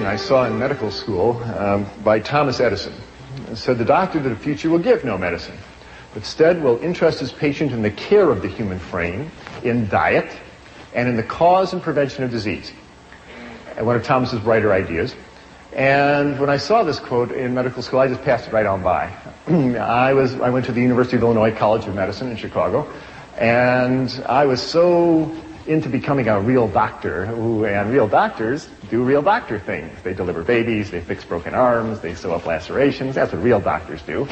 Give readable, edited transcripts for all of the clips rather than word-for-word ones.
quotation I saw in medical school by Thomas Edison. It said, "The doctor of the future will give no medicine, but instead will interest his patient in the care of the human frame, in diet, and in the cause and prevention of disease." And one of Thomas's brighter ideas. And when I saw this quote in medical school, I just passed it right on by. I went to the University of Illinois College of Medicine in Chicago, and I was so into becoming a real doctor, and real doctors do real doctor things. They deliver babies, they fix broken arms, they sew up lacerations. That's what real doctors do.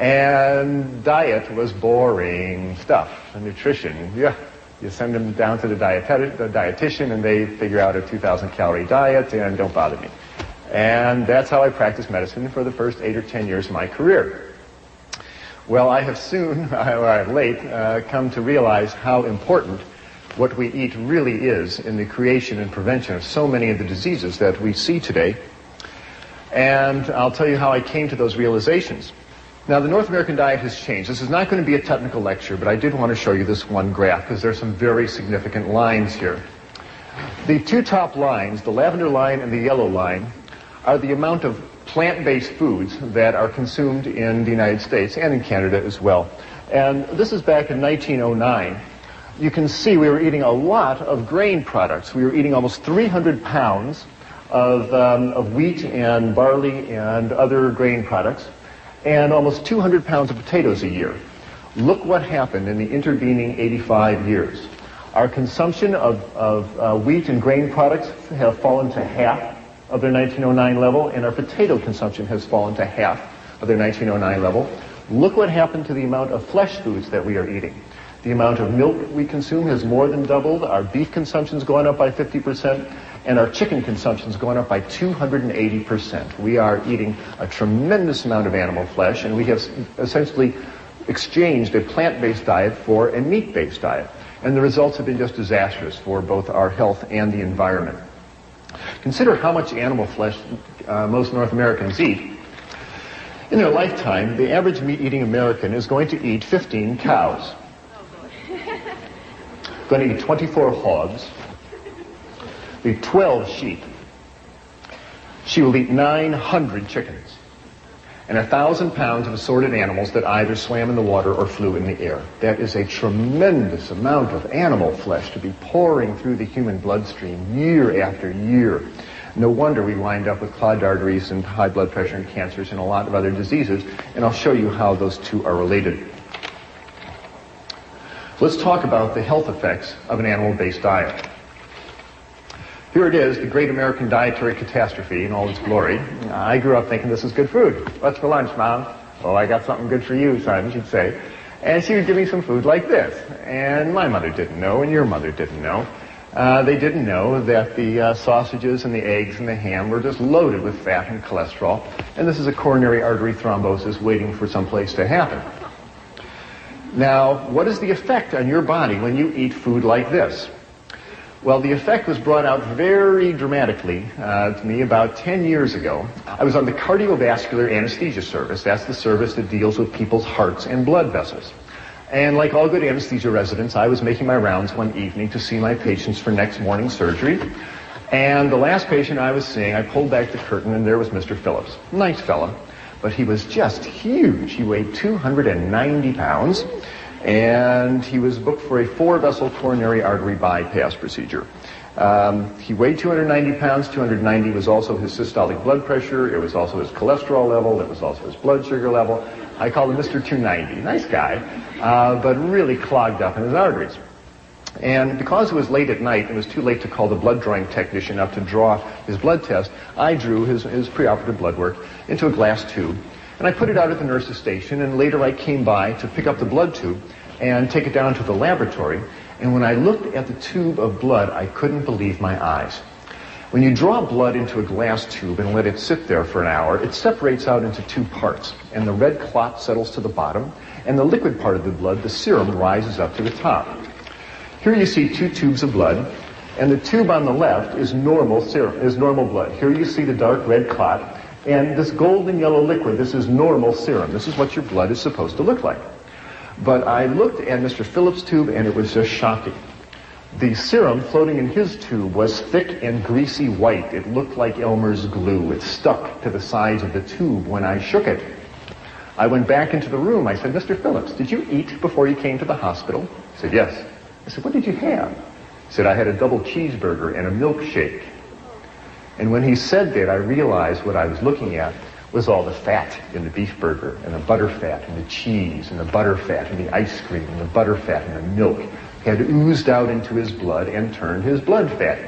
And diet was boring stuff. And nutrition, yeah, you send them down to the dietitian, and they figure out a 2,000 calorie diet, and don't bother me. And that's how I practiced medicine for the first 8 or 10 years of my career. Well, I have soon, late, come to realize how important what we eat really is in the creation and prevention of so many of the diseases that we see today. And I'll tell you how I came to those realizations. Now, the North American diet has changed. This is not going to be a technical lecture, but I did want to show you this one graph because there's some very significant lines here. The two top lines, the lavender line and the yellow line, are the amount of plant-based foods that are consumed in the United States and in Canada as well. And this is back in 1909. You can see we were eating a lot of grain products. We were eating almost 300 pounds of wheat and barley and other grain products, and almost 200 pounds of potatoes a year. Look what happened in the intervening 85 years. Our consumption of wheat and grain products have fallen to half of their 1909 level, and our potato consumption has fallen to half of their 1909 level. Look what happened to the amount of flesh foods that we are eating. The amount of milk we consume has more than doubled. Our beef consumption's gone up by 50%, and our chicken consumption's gone up by 280%. We are eating a tremendous amount of animal flesh, and we have essentially exchanged a plant-based diet for a meat-based diet. And the results have been just disastrous for both our health and the environment. Consider how much animal flesh most North Americans eat. In their lifetime, the average meat-eating American is going to eat 15 cows. Going to eat 24 hogs, eat 12 sheep. She will eat 900 chickens and 1,000 pounds of assorted animals that either swam in the water or flew in the air. That is a tremendous amount of animal flesh to be pouring through the human bloodstream year after year. No wonder we wind up with clogged arteries and high blood pressure and cancers and a lot of other diseases, and I'll show you how those two are related. Let's talk about the health effects of an animal-based diet. Here it is, the great American dietary catastrophe in all its glory. I grew up thinking this is good food. What's for lunch, Mom? Oh, I got something good for you, son, she'd say. And she would give me some food like this. And my mother didn't know, and your mother didn't know. They didn't know that the sausages and the eggs and the ham were just loaded with fat and cholesterol. And this is a coronary artery thrombosis waiting for some place to happen. Now, what is the effect on your body when you eat food like this? Well, the effect was brought out very dramatically to me about 10 years ago. I was on the cardiovascular anesthesia service. That's the service that deals with people's hearts and blood vessels. And like all good anesthesia residents, I was making my rounds one evening to see my patients for next morning's surgery. And the last patient I was seeing, I pulled back the curtain, and there was Mr. Phillips. Nice fella, but he was just huge. He weighed 290 pounds. And he was booked for a 4-vessel coronary artery bypass procedure. He weighed 290 pounds. 290 was also his systolic blood pressure. It was also his cholesterol level. It was also his blood sugar level. I called him Mr. 290. Nice guy, but really clogged up in his arteries. And because it was late at night, it was too late to call the blood drawing technician up to draw his blood test, I drew his preoperative blood work into a glass tube. And I put it out at the nurse's station, and later I came by to pick up the blood tube and take it down to the laboratory. And when I looked at the tube of blood, I couldn't believe my eyes. When you draw blood into a glass tube and let it sit there for an hour, it separates out into two parts. And the red clot settles to the bottom, and the liquid part of the blood, the serum, rises up to the top. Here you see two tubes of blood, and the tube on the left is normal serum, is normal blood. Here you see the dark red clot. And this golden yellow liquid, this is normal serum. This is what your blood is supposed to look like. But I looked at Mr. Phillips' tube, and it was just shocking. The serum floating in his tube was thick and greasy white. It looked like Elmer's glue. It stuck to the sides of the tube when I shook it. I went back into the room. I said, Mr. Phillips, did you eat before you came to the hospital? He said, yes. I said, what did you have? He said, I had a double cheeseburger and a milkshake. And when he said that, I realized what I was looking at was all the fat in the beef burger, and the butter fat, and the cheese, and the butter fat, and the ice cream, and the butter fat, and the milk had oozed out into his blood and turned his blood fatty.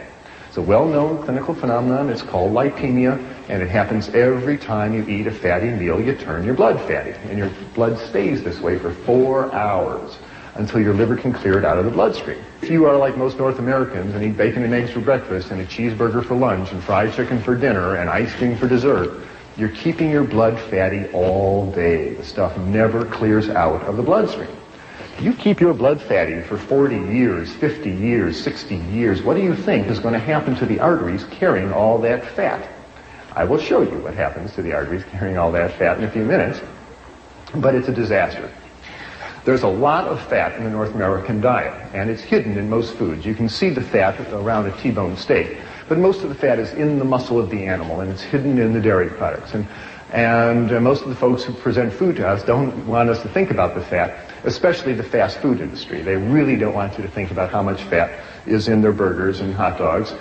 It's a well-known clinical phenomenon. It's called lipemia, and it happens every time you eat a fatty meal. You turn your blood fatty, and your blood stays this way for 4 hours until your liver can clear it out of the bloodstream. If you are like most North Americans and eat bacon and eggs for breakfast and a cheeseburger for lunch and fried chicken for dinner and ice cream for dessert, you're keeping your blood fatty all day. The stuff never clears out of the bloodstream. You keep your blood fatty for 40 years, 50 years, 60 years. What do you think is going to happen to the arteries carrying all that fat? I will show you what happens to the arteries carrying all that fat in a few minutes, but it's a disaster. There's a lot of fat in the North American diet, and it's hidden in most foods. You can see the fat around a T-bone steak, but most of the fat is in the muscle of the animal, and it's hidden in the dairy products. And most of the folks who present food to us don't want us to think about the fat, especially the fast food industry. They really don't want you to think about how much fat is in their burgers and hot dogs,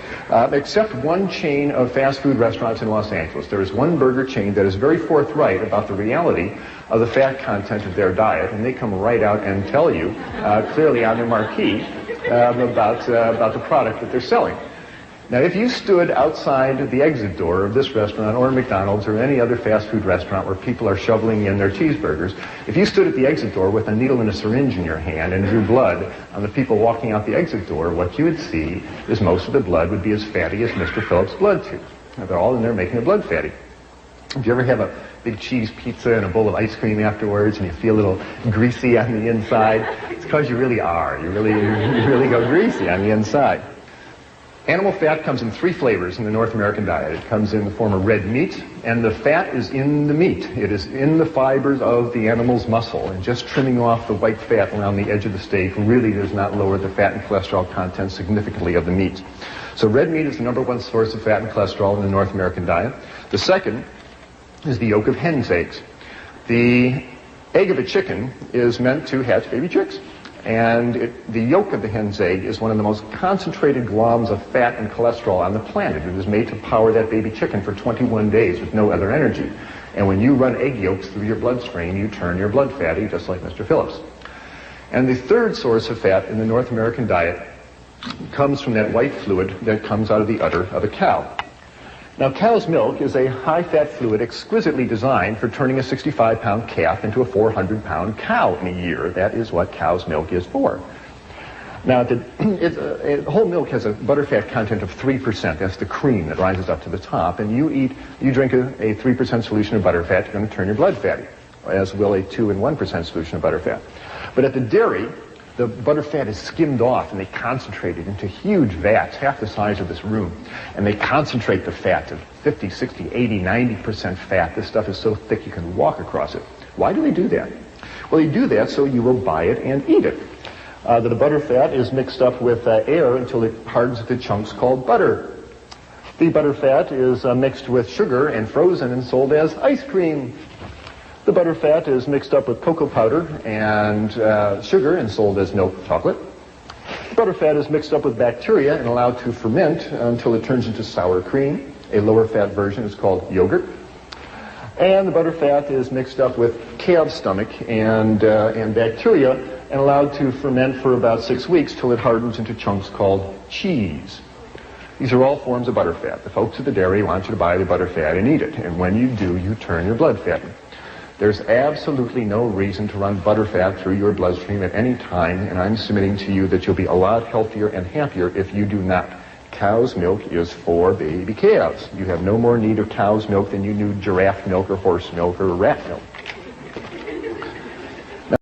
except one chain of fast food restaurants in Los Angeles. There is one burger chain that is very forthright about the reality of the fat content of their diet, and they come right out and tell you clearly on their marquee about the product that they're selling. Now, if you stood outside the exit door of this restaurant or McDonald's or any other fast food restaurant where people are shoveling in their cheeseburgers, if you stood at the exit door with a needle and a syringe in your hand and drew blood on the people walking out the exit door, what you would see is most of the blood would be as fatty as Mr. Phillips' blood tube. Now, they're all in there making the blood fatty. If you ever have a big cheese pizza and a bowl of ice cream afterwards and you feel a little greasy on the inside, it's because you really are. You really go greasy on the inside. Animal fat comes in 3 flavors in the North American diet. It comes in the form of red meat, and the fat is in the meat. It is in the fibers of the animal's muscle, and just trimming off the white fat around the edge of the steak really does not lower the fat and cholesterol content significantly of the meat. So red meat is the #1 source of fat and cholesterol in the North American diet. The second is the yolk of hen's eggs. The egg of a chicken is meant to hatch baby chicks. And the yolk of the hen's egg is one of the most concentrated globs of fat and cholesterol on the planet. It is made to power that baby chicken for 21 days with no other energy. And when you run egg yolks through your bloodstream, you turn your blood fatty, just like Mr. Phillips. And the third source of fat in the North American diet comes from that white fluid that comes out of the udder of a cow. Now, cow's milk is a high-fat fluid exquisitely designed for turning a 65-pound calf into a 400-pound cow in a year. That is what cow's milk is for. Now, whole milk has a butterfat content of 3%. That's the cream that rises up to the top. And you drink a 3% solution of butterfat, you're going to turn your blood fatty, as will a 2 and 1% solution of butterfat. But at the dairy, the butterfat is skimmed off and they concentrate it into huge vats, half the size of this room. And they concentrate the fat to 50, 60, 80, 90% fat. This stuff is so thick you can walk across it. Why do they do that? Well, they do that so you will buy it and eat it. The butterfat is mixed up with air until it hardens into chunks called butter. The butterfat is mixed with sugar and frozen and sold as ice cream. The butterfat is mixed up with cocoa powder and sugar and sold as milk chocolate. The butterfat is mixed up with bacteria and allowed to ferment until it turns into sour cream. A lower fat version is called yogurt. And the butterfat is mixed up with calf's stomach and bacteria and allowed to ferment for about 6 weeks till it hardens into chunks called cheese. These are all forms of butterfat. The folks at the dairy want you to buy the butterfat and eat it. And when you do, you turn your blood fatty. There's absolutely no reason to run butterfat through your bloodstream at any time, and I'm submitting to you that you'll be a lot healthier and happier if you do not. Cow's milk is for baby calves. You have no more need of cow's milk than you do giraffe milk or horse milk or rat milk. Now,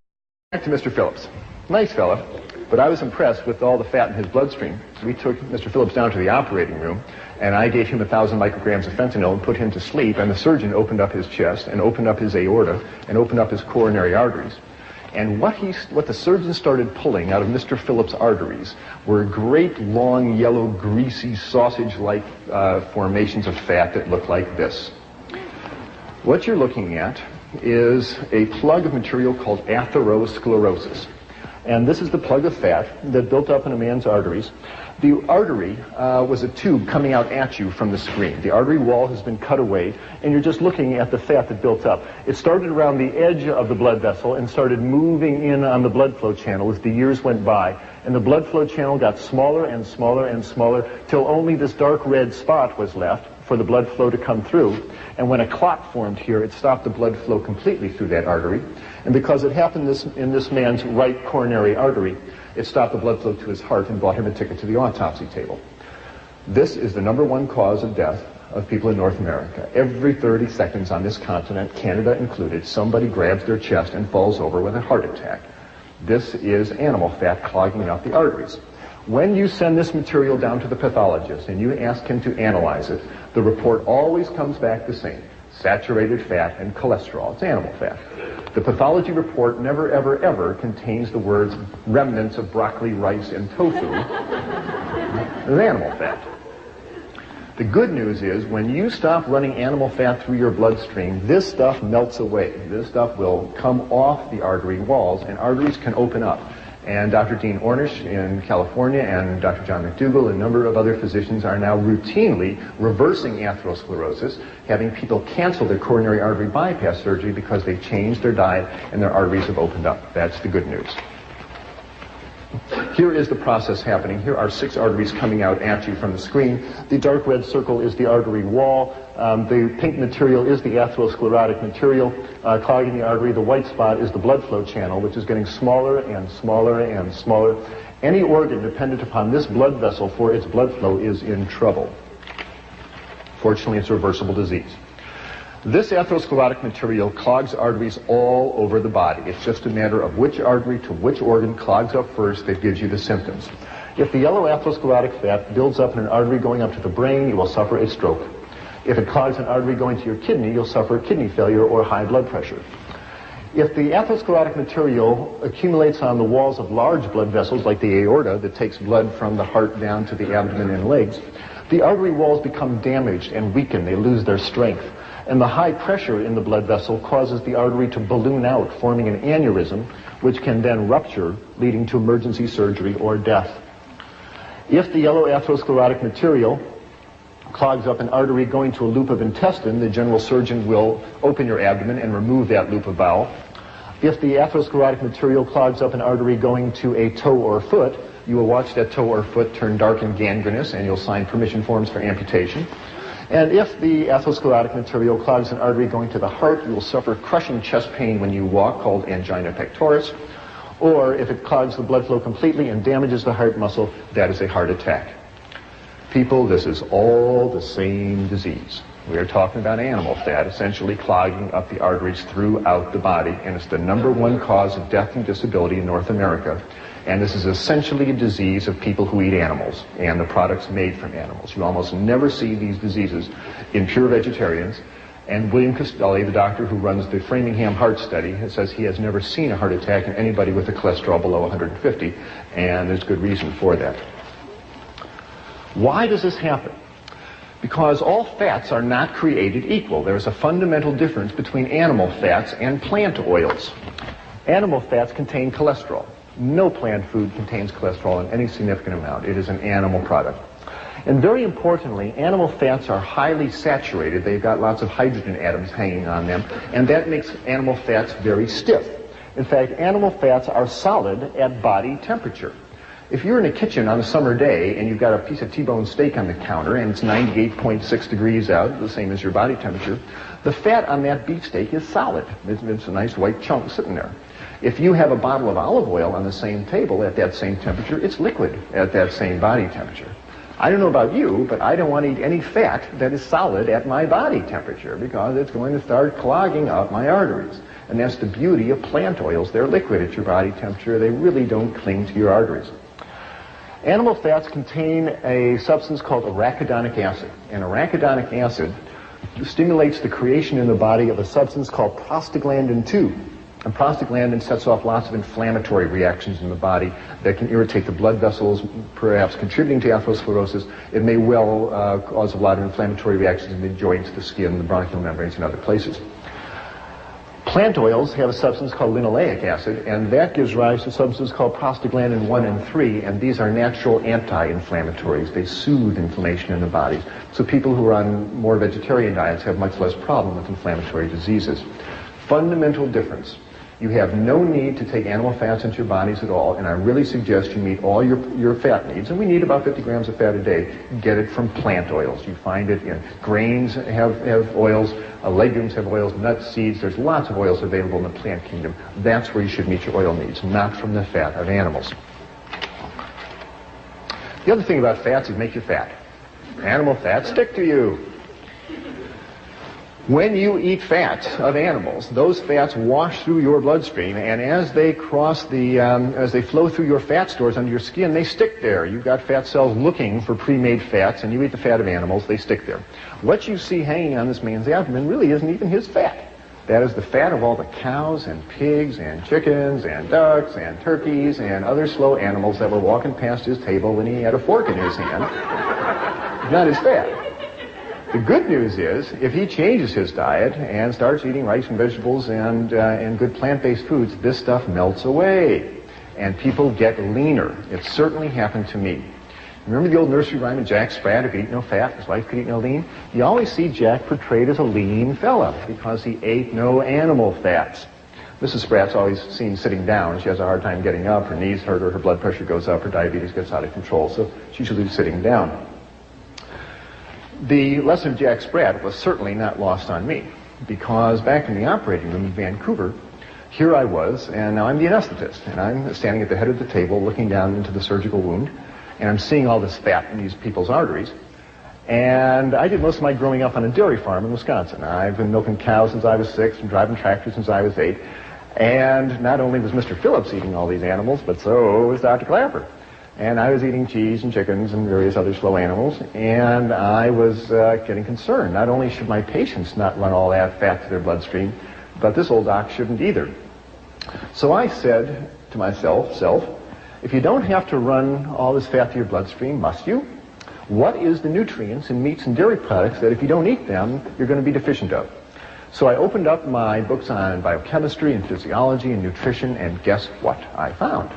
back to Mr. Phillips. Nice fella, but I was impressed with all the fat in his bloodstream. We took Mr. Phillips down to the operating room, and I gave him 1,000 micrograms of fentanyl and put him to sleep, and the surgeon opened up his chest and opened up his aorta and opened up his coronary arteries. And what the surgeon started pulling out of Mr. Phillips' arteries were great, long, yellow, greasy, sausage-like formations of fat that looked like this. What you're looking at is a plug of material called atherosclerosis. And this is the plug of fat that built up in a man's arteries. The artery was a tube coming out at you from the screen. The artery wall has been cut away, and you're just looking at the fat that built up. It started around the edge of the blood vessel and started moving in on the blood flow channel as the years went by. And the blood flow channel got smaller and smaller and smaller till only this dark red spot was left for the blood flow to come through. And when a clot formed here, it stopped the blood flow completely through that artery. And because it happened in this man's right coronary artery, it stopped the blood flow to his heart and bought him a ticket to the autopsy table. This is the #1 cause of death of people in North America. Every 30 seconds on this continent, Canada included, somebody grabs their chest and falls over with a heart attack. This is animal fat clogging up the arteries. When you send this material down to the pathologist and you ask him to analyze it, the report always comes back the same: saturated fat and cholesterol. It's animal fat. The pathology report never, ever, ever contains the words remnants of broccoli, rice, and tofu. It's animal fat. The good news is when you stop running animal fat through your bloodstream, this stuff melts away. This stuff will come off the artery walls, and arteries can open up. And Dr. Dean Ornish in California and Dr. John McDougall and a number of other physicians are now routinely reversing atherosclerosis, having people cancel their coronary artery bypass surgery because they changed their diet and their arteries have opened up. That's the good news. Here is the process happening. Here are 6 arteries coming out at you from the screen. The dark red circle is the artery wall. The pink material is the atherosclerotic material clogging the artery. The white spot is the blood flow channel, which is getting smaller and smaller and smaller. Any organ dependent upon this blood vessel for its blood flow is in trouble. Fortunately, it's a reversible disease. This atherosclerotic material clogs arteries all over the body. It's just a matter of which artery to which organ clogs up first that gives you the symptoms. If the yellow atherosclerotic fat builds up in an artery going up to the brain, you will suffer a stroke. If it clogs an artery going to your kidney, you'll suffer kidney failure or high blood pressure. If the atherosclerotic material accumulates on the walls of large blood vessels like the aorta that takes blood from the heart down to the abdomen and legs, the artery walls become damaged and weaken. They lose their strength. And the high pressure in the blood vessel causes the artery to balloon out, forming an aneurysm, which can then rupture, leading to emergency surgery or death. If the yellow atherosclerotic material clogs up an artery going to a loop of intestine, the general surgeon will open your abdomen and remove that loop of bowel. If the atherosclerotic material clogs up an artery going to a toe or foot, you will watch that toe or foot turn dark and gangrenous, and you'll sign permission forms for amputation. And if the atherosclerotic material clogs an artery going to the heart, you will suffer crushing chest pain when you walk, called angina pectoris. Or if it clogs the blood flow completely and damages the heart muscle, that is a heart attack. People, this is all the same disease. We are talking about animal fat essentially clogging up the arteries throughout the body, and it's the #1 cause of death and disability in North America. And this is essentially a disease of people who eat animals and the products made from animals. You almost never see these diseases in pure vegetarians. And William Costelli, the doctor who runs the Framingham Heart Study, says he has never seen a heart attack in anybody with a cholesterol below 150, and there's good reason for that. Why does this happen? Because all fats are not created equal. There's a fundamental difference between animal fats and plant oils. Animal fats contain cholesterol. No plant food contains cholesterol in any significant amount. It is an animal product. And very importantly, animal fats are highly saturated. They've got lots of hydrogen atoms hanging on them, and that makes animal fats very stiff. In fact, animal fats are solid at body temperature. If you're in a kitchen on a summer day and you've got a piece of T-bone steak on the counter and it's 98.6 degrees out, the same as your body temperature, the fat on that beefsteak is solid. It's a nice white chunk sitting there. If you have a bottle of olive oil on the same table at that same temperature, it's liquid at that same body temperature. I don't know about you, but I don't want to eat any fat that is solid at my body temperature because it's going to start clogging up my arteries. And that's the beauty of plant oils. They're liquid at your body temperature. They really don't cling to your arteries. Animal fats contain a substance called arachidonic acid. And arachidonic acid stimulates the creation in the body of a substance called prostaglandin 2. And prostaglandin sets off lots of inflammatory reactions in the body that can irritate the blood vessels, perhaps contributing to atherosclerosis. It may well cause a lot of inflammatory reactions in the joints, the skin, the bronchial membranes, and other places. Plant oils have a substance called linoleic acid, and that gives rise to substances called prostaglandin 1 and 3, and these are natural anti-inflammatories. They soothe inflammation in the body. So people who are on more vegetarian diets have much less problem with inflammatory diseases. Fundamental difference. You have no need to take animal fats into your bodies at all, and I really suggest you meet all your fat needs, and we need about 50 grams of fat a day. Get it from plant oils. You find it in grains have oils, legumes have oils, nuts, seeds. There's lots of oils available in the plant kingdom. That's where you should meet your oil needs, not from the fat of animals. The other thing about fats is make you fat. Animal fats stick to you. When you eat fats of animals, those fats wash through your bloodstream, and as they cross as they flow through your fat stores under your skin, they stick there. You've got fat cells looking for pre-made fats, and you eat the fat of animals, they stick there. What you see hanging on this man's abdomen really isn't even his fat. That is the fat of all the cows and pigs and chickens and ducks and turkeys and other slow animals that were walking past his table when he had a fork in his hand. Not his fat. The good news is, if he changes his diet and starts eating rice and vegetables and good plant-based foods, this stuff melts away, and people get leaner. It certainly happened to me. Remember the old nursery rhyme of Jack Sprat, who could eat no fat, his wife could eat no lean? You always see Jack portrayed as a lean fella because he ate no animal fats. Mrs. Sprat's always seen sitting down. She has a hard time getting up. Her knees hurt her, her blood pressure goes up, her diabetes gets out of control, so she should be sitting down. The lesson of Jack Sprat was certainly not lost on me, because back in the operating room in Vancouver, here I was, and now I'm the anesthetist, and I'm standing at the head of the table looking down into the surgical wound, and I'm seeing all this fat in these people's arteries. And I did most of my growing up on a dairy farm in Wisconsin. I've been milking cows since I was 6 and driving tractors since I was 8. And not only was Mr. Phillips eating all these animals, but so was Dr. Clapper. And I was eating cheese and chickens and various other slow animals, and I was getting concerned. Not only should my patients not run all that fat to their bloodstream, but this old doc shouldn't either. So I said to myself, if you don't have to run all this fat to your bloodstream, must you? What is the nutrients in meats and dairy products that if you don't eat them, you're going to be deficient of? So I opened up my books on biochemistry and physiology and nutrition, and guess what I found?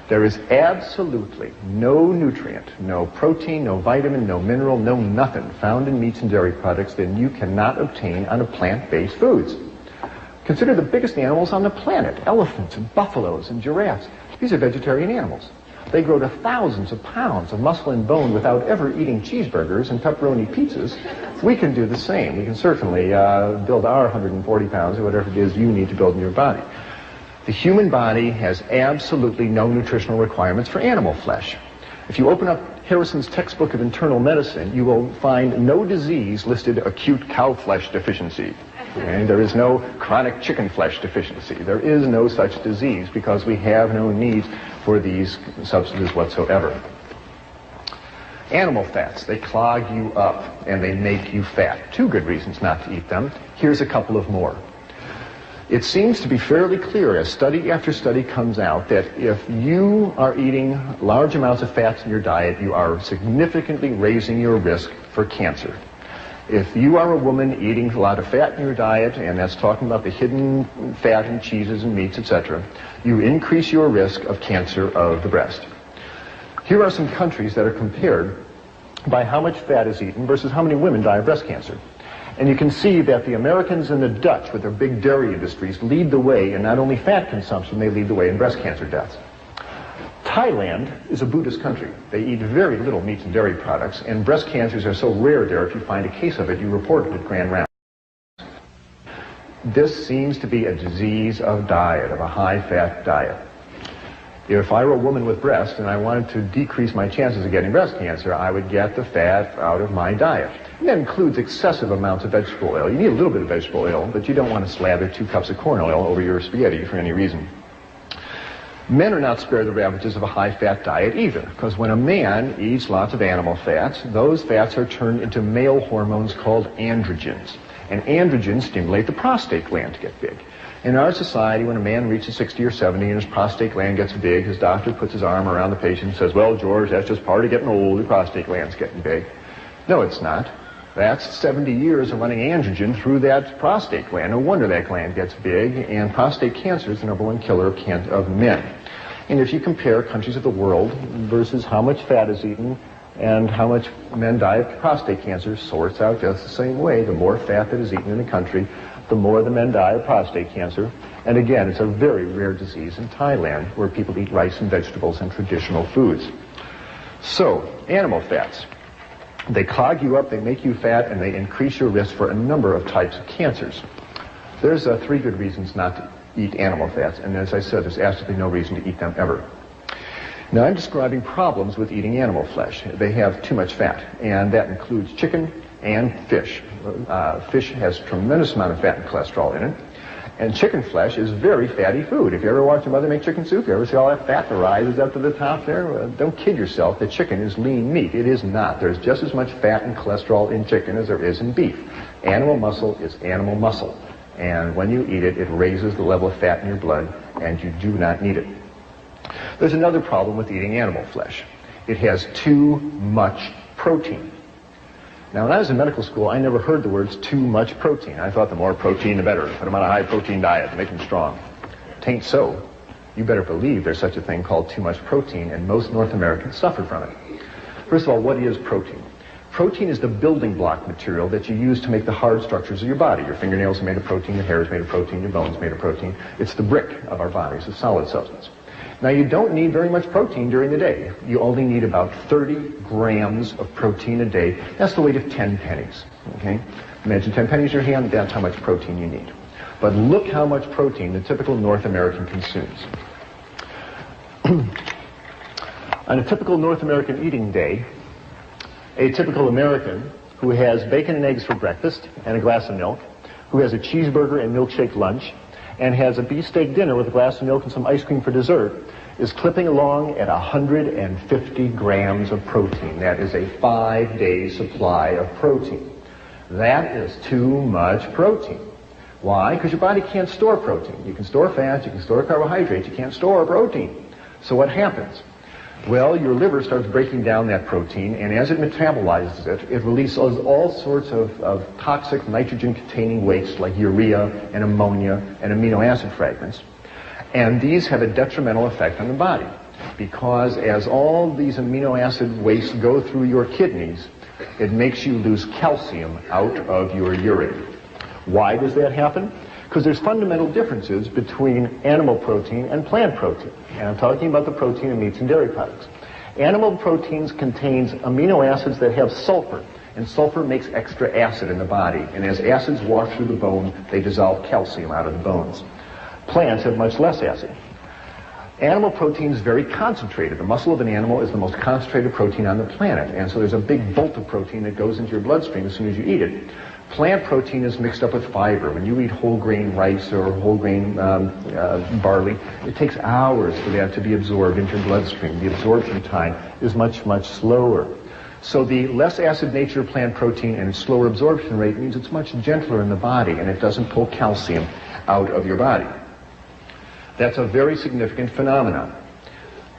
There is absolutely no nutrient, no protein, no vitamin, no mineral, no nothing found in meats and dairy products that you cannot obtain on plant-based foods. Consider the biggest animals on the planet, elephants and buffaloes and giraffes. These are vegetarian animals. They grow to thousands of pounds of muscle and bone without ever eating cheeseburgers and pepperoni pizzas. We can do the same. We can certainly build our 140 pounds or whatever it is you need to build in your body. The human body has absolutely no nutritional requirements for animal flesh. If you open up Harrison's textbook of internal medicine, you will find no disease listed acute cow flesh deficiency. And there is no chronic chicken flesh deficiency. There is no such disease because we have no need for these substances whatsoever. Animal fats, they clog you up and they make you fat. 2 good reasons not to eat them. Here's a couple of more. It seems to be fairly clear as study after study comes out that if you are eating large amounts of fats in your diet, you are significantly raising your risk for cancer. If you are a woman eating a lot of fat in your diet, and that's talking about the hidden fat in cheeses and meats, etc., you increase your risk of cancer of the breast. Here are some countries that are compared by how much fat is eaten versus how many women die of breast cancer. And you can see that the Americans and the Dutch, with their big dairy industries, lead the way in not only fat consumption, they lead the way in breast cancer deaths. Thailand is a Buddhist country. They eat very little meats and dairy products, and breast cancers are so rare there, if you find a case of it, you report it at Grand Rounds. This seems to be a disease of diet, of a high-fat diet. If I were a woman with breasts and I wanted to decrease my chances of getting breast cancer, I would get the fat out of my diet. And that includes excessive amounts of vegetable oil. You need a little bit of vegetable oil, but you don't want to slather 2 cups of corn oil over your spaghetti for any reason. Men are not spared the ravages of a high-fat diet either, because when a man eats lots of animal fats, those fats are turned into male hormones called androgens. And androgens stimulate the prostate gland to get big. In our society, when a man reaches 60 or 70 and his prostate gland gets big, his doctor puts his arm around the patient and says, well, George, that's just part of getting old, your prostate gland's getting big. No, it's not. That's 70 years of running androgen through that prostate gland. No wonder that gland gets big, and prostate cancer is the number one killer of men. And if you compare countries of the world versus how much fat is eaten and how much men die of prostate cancer, sorts out just the same way. The more fat that is eaten in a country, the more the men die of prostate cancer. And again, it's a very rare disease in Thailand, where people eat rice and vegetables and traditional foods. So, animal fats. They clog you up, they make you fat, and they increase your risk for a number of types of cancers. There's 3 good reasons not to eat animal fats, and as I said, there's absolutely no reason to eat them ever. Now, I'm describing problems with eating animal flesh. They have too much fat, and that includes chicken and fish. Fish has a tremendous amount of fat and cholesterol in it, and chicken flesh is very fatty food. If you ever watch your mother make chicken soup, you ever see all that fat that rises up to the top there? Don't kid yourself that chicken is lean meat. It is not. There's just as much fat and cholesterol in chicken as there is in beef. Animal muscle is animal muscle, and when you eat it, it raises the level of fat in your blood, and you do not need it. There's another problem with eating animal flesh. It has too much protein. Now, when I was in medical school, I never heard the words too much protein. I thought the more protein, the better. Put them on a high-protein diet, make them strong. Tain't so. You better believe there's such a thing called too much protein, and most North Americans suffer from it. First of all, what is protein? Protein is the building block material that you use to make the hard structures of your body. Your fingernails are made of protein, your hair is made of protein, your bones are made of protein. It's the brick of our bodies, a solid substance. Now, you don't need very much protein during the day. You only need about 30 grams of protein a day. That's the weight of 10 pennies, okay? Imagine 10 pennies in your hand, that's how much protein you need. But look how much protein the typical North American consumes. On a typical North American eating day, a typical American who has bacon and eggs for breakfast and a glass of milk, who has a cheeseburger and milkshake lunch, and has a beefsteak dinner with a glass of milk and some ice cream for dessert, is clipping along at 150 grams of protein. That is a 5-day supply of protein. That is too much protein. Why? Because your body can't store protein. You can store fat, you can store carbohydrates, you can't store protein. So what happens? Well, your liver starts breaking down that protein, and as it metabolizes it, it releases all sorts of toxic nitrogen-containing waste like urea and ammonia and amino acid fragments. And these have a detrimental effect on the body, because as all these amino acid wastes go through your kidneys, it makes you lose calcium out of your urine. Why does that happen? Because there's fundamental differences between animal protein and plant protein. And I'm talking about the protein in meats and dairy products. Animal proteins contains amino acids that have sulfur, and sulfur makes extra acid in the body. And as acids walk through the bone, they dissolve calcium out of the bones. Plants have much less acid. Animal protein is very concentrated. The muscle of an animal is the most concentrated protein on the planet, and so there's a big bolt of protein that goes into your bloodstream as soon as you eat it. Plant protein is mixed up with fiber. When you eat whole grain rice or whole grain barley, it takes hours for that to be absorbed into your bloodstream. The absorption time is much, much slower. So the less acid nature of plant protein and its slower absorption rate means it's much gentler in the body, and it doesn't pull calcium out of your body. That's a very significant phenomenon.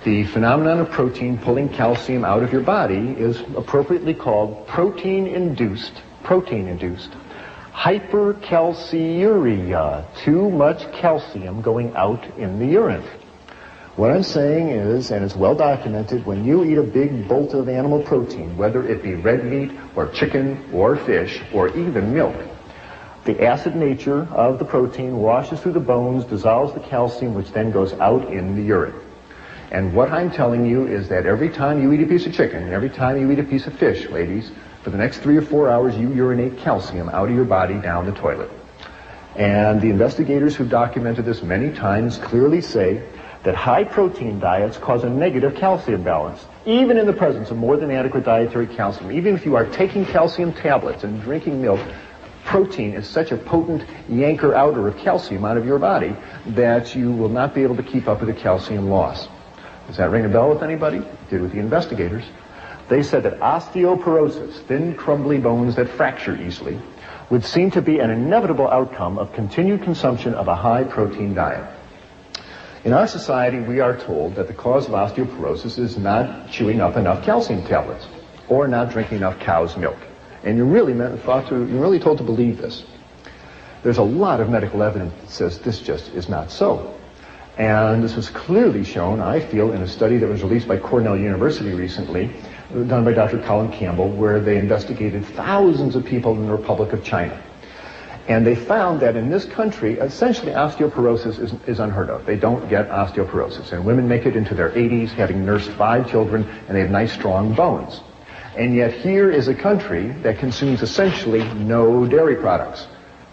The phenomenon of protein pulling calcium out of your body is appropriately called protein-induced hypercalciuria, too much calcium going out in the urine. What I'm saying is, and it's well documented, when you eat a big bolt of animal protein, whether it be red meat or chicken or fish or even milk, the acid nature of the protein washes through the bones, dissolves the calcium, which then goes out in the urine. And what I'm telling you is that every time you eat a piece of chicken, every time you eat a piece of fish, ladies, for the next 3 or 4 hours, you urinate calcium out of your body down the toilet. And the investigators who've documented this many times clearly say that high protein diets cause a negative calcium balance, even in the presence of more than adequate dietary calcium. Even if you are taking calcium tablets and drinking milk, protein is such a potent yanker-outer of calcium out of your body that you will not be able to keep up with the calcium loss. Does that ring a bell with anybody? It did with the investigators. They said that osteoporosis, thin, crumbly bones that fracture easily, would seem to be an inevitable outcome of continued consumption of a high-protein diet. In our society, we are told that the cause of osteoporosis is not chewing up enough calcium tablets or not drinking enough cow's milk. And you're really told to believe this. There's a lot of medical evidence that says this just is not so. And this was clearly shown, I feel, in a study that was released by Cornell University recently, done by Dr. Colin Campbell, where they investigated thousands of people in the Republic of China. And they found that in this country, essentially osteoporosis is unheard of. They don't get osteoporosis. And women make it into their 80s, having nursed 5 children, and they have nice, strong bones. And yet here is a country that consumes essentially no dairy products.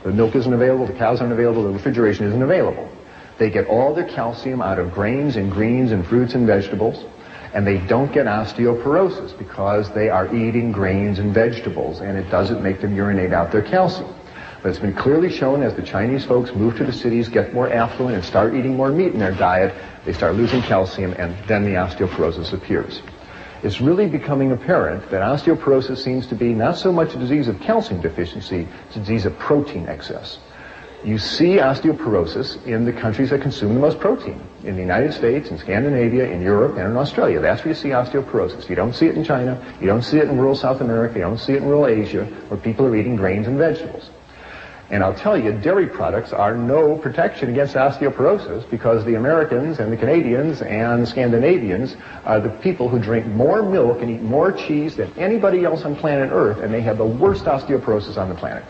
The milk isn't available, the cows aren't available, the refrigeration isn't available. They get all their calcium out of grains and greens and fruits and vegetables, and they don't get osteoporosis because they are eating grains and vegetables, and it doesn't make them urinate out their calcium. But it's been clearly shown as the Chinese folks move to the cities, get more affluent, and start eating more meat in their diet, they start losing calcium, and then the osteoporosis appears. It's really becoming apparent that osteoporosis seems to be not so much a disease of calcium deficiency, it's a disease of protein excess. You see osteoporosis in the countries that consume the most protein. In the United States, in Scandinavia, in Europe, and in Australia. That's where you see osteoporosis. You don't see it in China, you don't see it in rural South America, you don't see it in rural Asia, where people are eating grains and vegetables. And I'll tell you, dairy products are no protection against osteoporosis because the Americans and the Canadians and Scandinavians are the people who drink more milk and eat more cheese than anybody else on planet Earth, and they have the worst osteoporosis on the planet.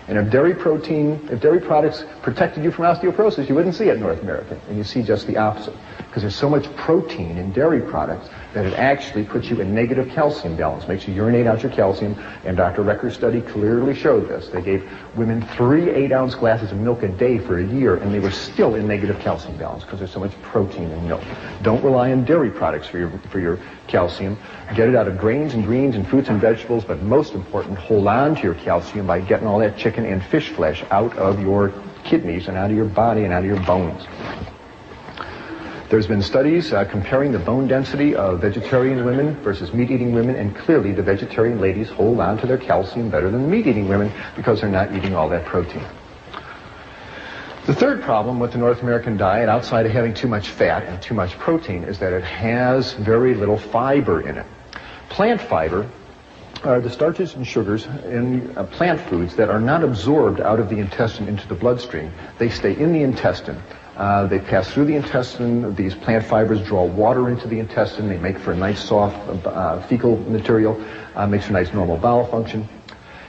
And if dairy products protected you from osteoporosis, you wouldn't see it in North America. And you see just the opposite. Because there's so much protein in dairy products that it actually puts you in negative calcium balance, makes you urinate out your calcium. And Dr. Recker's study clearly showed this. They gave women 3 8-ounce glasses of milk a day for a year, and they were still in negative calcium balance because there's so much protein in milk. Don't rely on dairy products for your calcium. Get it out of grains and greens and fruits and vegetables, but most important, hold on to your calcium by getting all that chicken and fish flesh out of your kidneys and out of your body and out of your bones. There's been studies comparing the bone density of vegetarian women versus meat-eating women, and clearly the vegetarian ladies hold on to their calcium better than the meat-eating women because they're not eating all that protein. The third problem with the North American diet, outside of having too much fat and too much protein, is that it has very little fiber in it. Plant fiber are the starches and sugars in plant foods that are not absorbed out of the intestine into the bloodstream. They stay in the intestine. They pass through the intestine. These plant fibers draw water into the intestine. They make for a nice soft fecal material, makes for nice normal bowel function.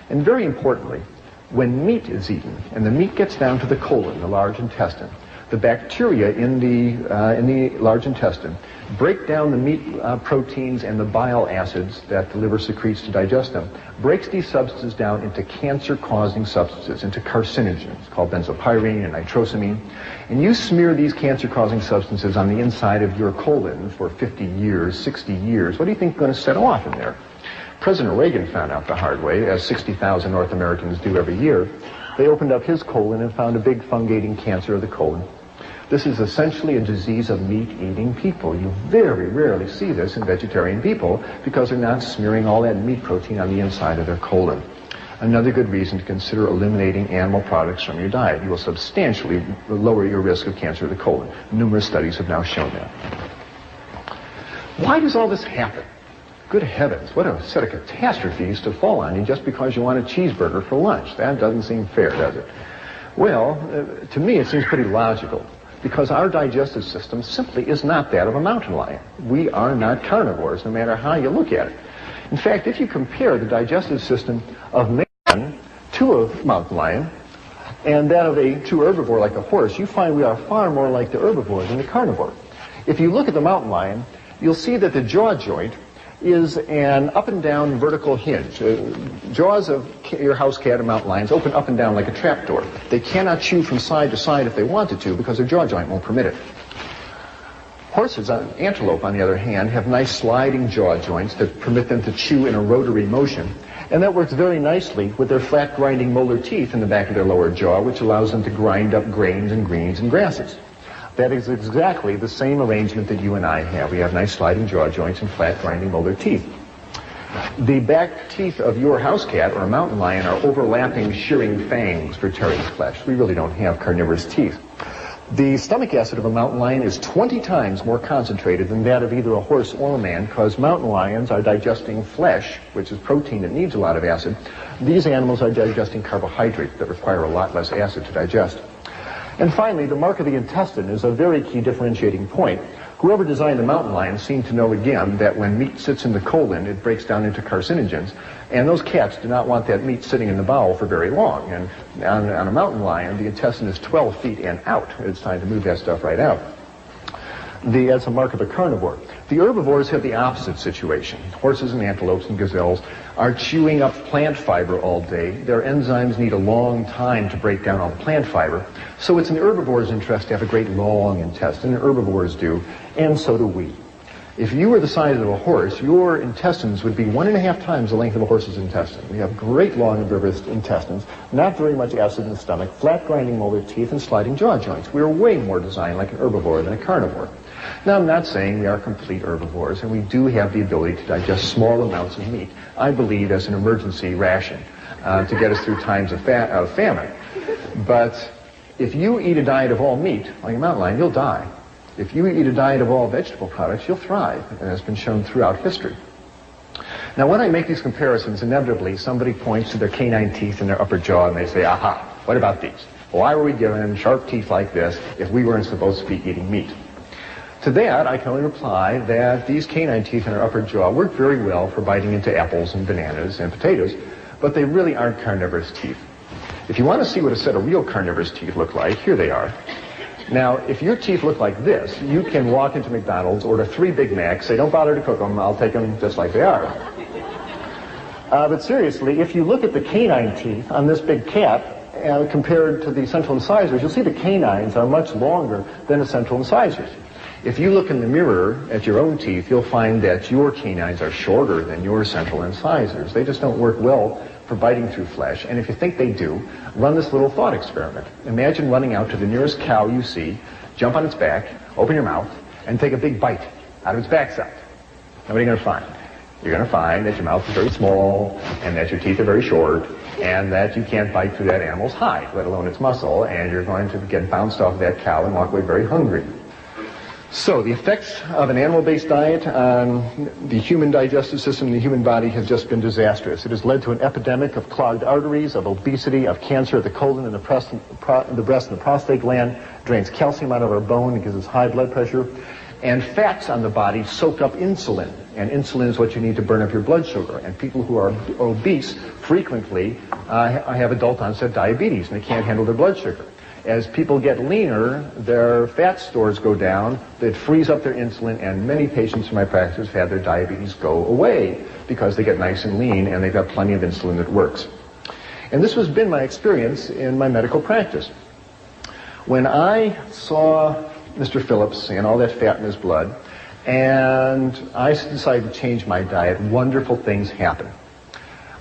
And very importantly, when meat is eaten, and the meat gets down to the colon, the large intestine, the bacteria in the large intestine break down the meat proteins and the bile acids that the liver secretes to digest them, breaks these substances down into cancer-causing substances, into carcinogens called benzopyrene and nitrosamine. And you smear these cancer-causing substances on the inside of your colon for 50 years, 60 years. What do you think is going to set off in there? President Reagan found out the hard way, as 60,000 North Americans do every year. They opened up his colon and found a big fungating cancer of the colon. This is essentially a disease of meat-eating people. You very rarely see this in vegetarian people because they're not smearing all that meat protein on the inside of their colon. Another good reason to consider eliminating animal products from your diet. You will substantially lower your risk of cancer of the colon. Numerous studies have now shown that. Why does all this happen? Good heavens, what a set of catastrophes to fall on you just because you want a cheeseburger for lunch. That doesn't seem fair, does it? Well, to me it seems pretty logical. Because our digestive system simply is not that of a mountain lion. We are not carnivores, no matter how you look at it. In fact, if you compare the digestive system of man to a mountain lion, and that of a true herbivore like a horse, you find we are far more like the herbivore than the carnivore. If you look at the mountain lion, you'll see that the jaw joint is an up and down vertical hinge. Jaws of your house cat and mountain lions open up and down like a trapdoor. They cannot chew from side to side if they wanted to because their jaw joint won't permit it. Horses, antelope on the other hand, have nice sliding jaw joints that permit them to chew in a rotary motion. And that works very nicely with their flat grinding molar teeth in the back of their lower jaw, which allows them to grind up grains and greens and grasses. That is exactly the same arrangement that you and I have. We have nice sliding jaw joints and flat grinding molar teeth. The back teeth of your house cat or a mountain lion are overlapping, shearing fangs for tearing flesh. We really don't have carnivorous teeth. The stomach acid of a mountain lion is 20 times more concentrated than that of either a horse or a man, because mountain lions are digesting flesh, which is protein that needs a lot of acid. These animals are digesting carbohydrates that require a lot less acid to digest. And finally, the mark of the intestine is a very key differentiating point. Whoever designed the mountain lion seemed to know again that when meat sits in the colon, it breaks down into carcinogens. And those cats do not want that meat sitting in the bowel for very long. And on a mountain lion, the intestine is 12 feet and out. It's time to move that stuff right out. That's a mark of a carnivore. The herbivores have the opposite situation. Horses and antelopes and gazelles are chewing up plant fiber all day. Their enzymes need a long time to break down all the plant fiber. So it's in the herbivore's interest to have a great long intestine, and herbivores do, and so do we. If you were the size of a horse, your intestines would be 1.5 times the length of a horse's intestine. We have great long herbivorous intestines, not very much acid in the stomach, flat grinding molar teeth, and sliding jaw joints. We are way more designed like an herbivore than a carnivore. Now, I'm not saying we are complete herbivores, and we do have the ability to digest small amounts of meat, I believe, as an emergency ration to get us through times of famine. But if you eat a diet of all meat, like a mountain lion, you'll die. If you eat a diet of all vegetable products, you'll thrive, and that's been shown throughout history. Now, when I make these comparisons, inevitably somebody points to their canine teeth in their upper jaw and they say, aha, what about these? Why were we given sharp teeth like this if we weren't supposed to be eating meat? To that, I can only reply that these canine teeth in our upper jaw work very well for biting into apples and bananas and potatoes, but they really aren't carnivorous teeth. If you want to see what a set of real carnivorous teeth look like, here they are. Now, if your teeth look like this, you can walk into McDonald's, order 3 Big Macs, say, don't bother to cook them, I'll take them just like they are. But seriously, if you look at the canine teeth on this big cat, compared to the central incisors, you'll see the canines are much longer than the central incisors. If you look in the mirror at your own teeth, you'll find that your canines are shorter than your central incisors. They just don't work well for biting through flesh. And if you think they do, run this little thought experiment. Imagine running out to the nearest cow you see, jump on its back, open your mouth, and take a big bite out of its backside. Now what are you going to find? You're going to find that your mouth is very small, and that your teeth are very short, and that you can't bite through that animal's hide, let alone its muscle, and you're going to get bounced off that cow and walk away very hungry. So the effects of an animal-based diet on the human digestive system and the human body have just been disastrous. It has led to an epidemic of clogged arteries, of obesity, of cancer of the colon and the breast and the prostate gland, drains calcium out of our bone and gives us high blood pressure. And fats on the body soak up insulin, and insulin is what you need to burn up your blood sugar. And people who are obese frequently have adult-onset diabetes, and they can't handle their blood sugar. As people get leaner, their fat stores go down, it frees up their insulin, and many patients in my practice have had their diabetes go away because they get nice and lean and they've got plenty of insulin that works. And this has been my experience in my medical practice. When I saw Mr. Phillips and all that fat in his blood, and I decided to change my diet, wonderful things happened.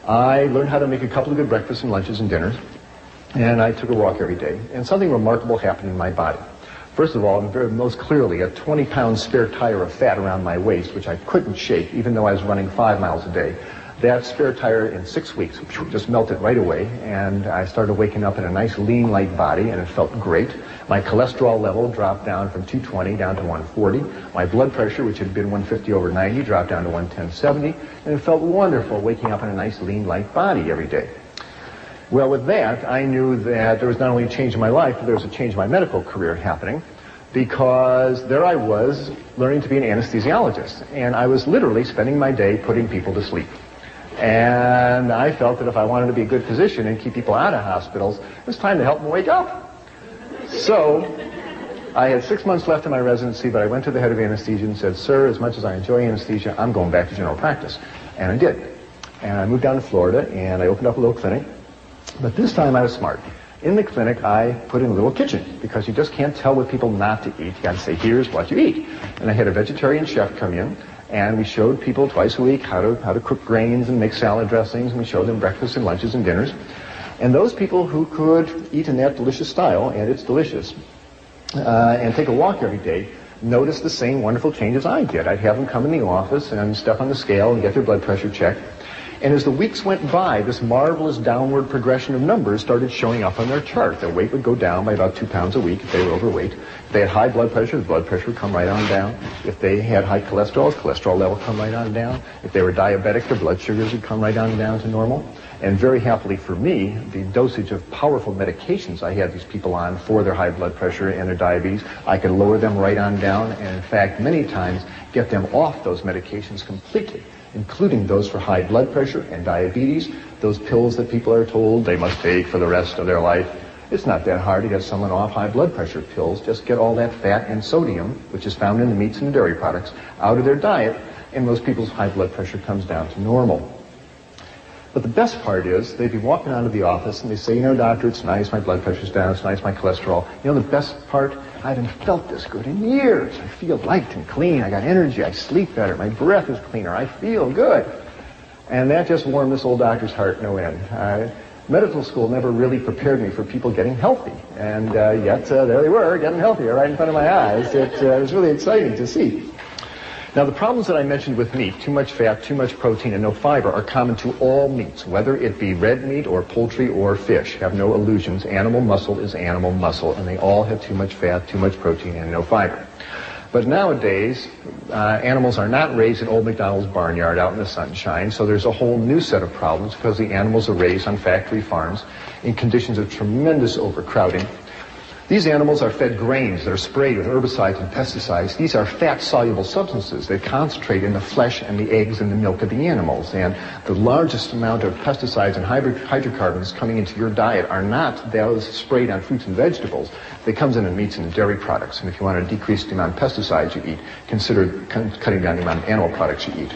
I learned how to make a couple of good breakfasts and lunches and dinners. And I took a walk every day, and something remarkable happened in my body. First of all, most clearly, a 20-pound spare tire of fat around my waist, which I couldn't shake, even though I was running 5 miles a day. That spare tire in 6 weeks just melted right away, and I started waking up in a nice lean, light body, and it felt great. My cholesterol level dropped down from 220 down to 140. My blood pressure, which had been 150/90, dropped down to 110/70, and it felt wonderful waking up in a nice, lean, light body every day. Well, with that, I knew that there was not only a change in my life, but there was a change in my medical career happening, because there I was learning to be an anesthesiologist, and I was literally spending my day putting people to sleep. And I felt that if I wanted to be a good physician and keep people out of hospitals, it was time to help them wake up. So I had 6 months left in my residency, but I went to the head of anesthesia and said, sir, as much as I enjoy anesthesia, I'm going back to general practice. And I did. And I moved down to Florida, and I opened up a little clinic. But this time I was smart. In the clinic, I put in a little kitchen, because you just can't tell what people not to eat. You got to say, here's what you eat. And I had a vegetarian chef come in, And we showed people twice a week how to cook grains and make salad dressings, and we showed them breakfasts and lunches and dinners. And those people who could eat in that delicious style, and it's delicious, and take a walk every day, noticed the same wonderful changes I did. I'd have them come in the office and step on the scale and get their blood pressure checked. And as the weeks went by, this marvelous downward progression of numbers started showing up on their chart. Their weight would go down by about 2 pounds a week if they were overweight. If they had high blood pressure, the blood pressure would come right on down. If they had high cholesterol, the cholesterol level would come right on down. If they were diabetic, their blood sugars would come right on down to normal. And very happily for me, the dosage of powerful medications I had these people on for their high blood pressure and their diabetes, I could lower them right on down, and in fact, many times get them off those medications completely, including those for high blood pressure and diabetes, those pills that people are told they must take for the rest of their life. It's not that hard to get someone off high blood pressure pills. Just get all that fat and sodium, which is found in the meats and the dairy products, out of their diet, and most people's high blood pressure comes down to normal. But the best part is, they'd be walking out of the office and they say, you know, doctor, it's nice, my blood pressure's down, it's nice, my cholesterol. You know, the best part, I haven't felt this good in years. I feel light and clean, I got energy, I sleep better, my breath is cleaner, I feel good. And that just warmed this old doctor's heart no end. Medical school never really prepared me for people getting healthy. And yet, there they were, getting healthier right in front of my eyes. It was really exciting to see. Now, the problems that I mentioned with meat, too much fat, too much protein, and no fiber, are common to all meats, whether it be red meat or poultry or fish. Have no illusions. Animal muscle is animal muscle, and they all have too much fat, too much protein, and no fiber. But nowadays, animals are not raised at Old MacDonald's barnyard out in the sunshine, so there's a whole new set of problems because the animals are raised on factory farms in conditions of tremendous overcrowding. These animals are fed grains that are sprayed with herbicides and pesticides. These are fat-soluble substances that concentrate in the flesh and the eggs and the milk of the animals. And the largest amount of pesticides and hydrocarbons coming into your diet are not those sprayed on fruits and vegetables. They come in meats and dairy products. And if you want to decrease the amount of pesticides you eat, consider cutting down the amount of animal products you eat.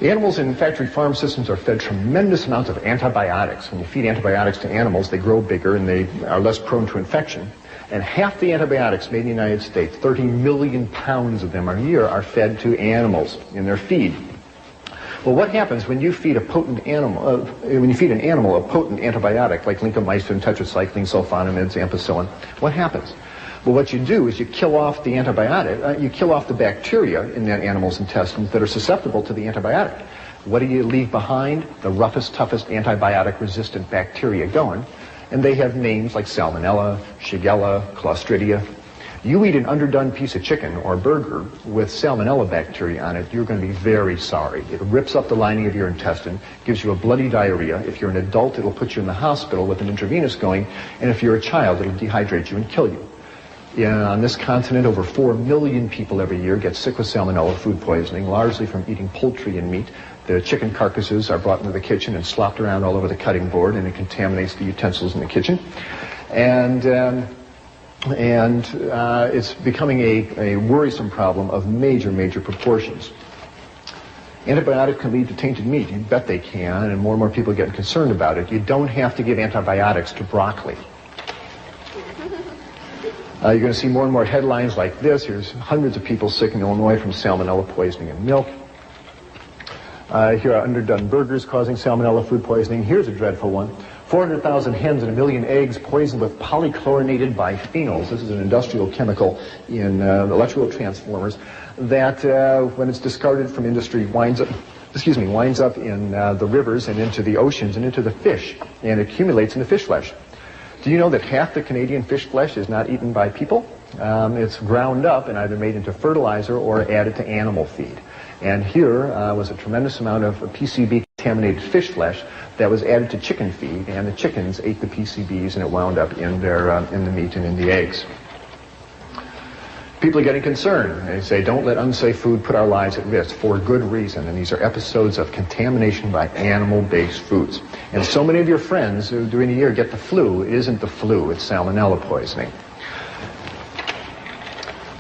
The animals in factory farm systems are fed tremendous amounts of antibiotics. When you feed antibiotics to animals, they grow bigger and they are less prone to infection. And half the antibiotics made in the United States, 30 million pounds of them a year, are fed to animals in their feed. Well, what happens when you feed a potent animal, when you feed an animal a potent antibiotic like lincomycin, tetracycline, sulfonamides, ampicillin? What happens? Well, what you do is you kill off the antibiotic, you kill off the bacteria in that animal's intestines that are susceptible to the antibiotic. What do you leave behind? The roughest, toughest antibiotic-resistant bacteria going. And they have names like Salmonella, Shigella, Clostridia. You eat an underdone piece of chicken or burger with Salmonella bacteria on it, you're going to be very sorry. It rips up the lining of your intestine, gives you a bloody diarrhea. If you're an adult, it'll put you in the hospital with an intravenous going. And if you're a child, it'll dehydrate you and kill you. On this continent, over 4 million people every year get sick with salmonella food poisoning, largely from eating poultry and meat. The chicken carcasses are brought into the kitchen and slopped around all over the cutting board, and it contaminates the utensils in the kitchen. And it's becoming a worrisome problem of major, major proportions. Antibiotics can lead to tainted meat. You bet they can, and more people are getting concerned about it. You don't have to give antibiotics to broccoli. You're going to see more and more headlines like this. Here's hundreds of people sick in Illinois from salmonella poisoning in milk. Here are underdone burgers causing salmonella food poisoning. Here's a dreadful one. 400,000 hens and 1 million eggs poisoned with polychlorinated biphenyls. This is an industrial chemical in electrical transformers that, when it's discarded from industry, winds up in the rivers and into the oceans and into the fish, and accumulates in the fish flesh. Do you know that half the Canadian fish flesh is not eaten by people? It's ground up and either made into fertilizer or added to animal feed. And here was a tremendous amount of PCB-contaminated fish flesh that was added to chicken feed, and the chickens ate the PCBs, and it wound up in the meat and in the eggs. People are getting concerned. They say, don't let unsafe food put our lives at risk, for good reason. And these are episodes of contamination by animal-based foods. And so many of your friends who during the year get the flu, it isn't the flu, it's salmonella poisoning.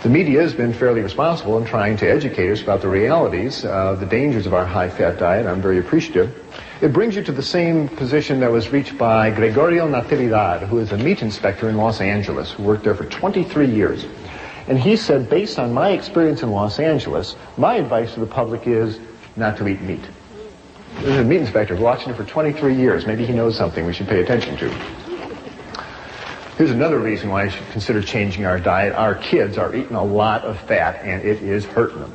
The media has been fairly responsible in trying to educate us about the realities of the dangers of our high-fat diet. I'm very appreciative. It brings you to the same position that was reached by Gregorio Natividad, who is a meat inspector in Los Angeles, who worked there for 23 years. And he said, based on my experience in Los Angeles, my advice to the public is not to eat meat. This is a meat inspector watching it for 23 years. Maybe he knows something we should pay attention to. Here's another reason why I should consider changing our diet. Our kids are eating a lot of fat, and it is hurting them.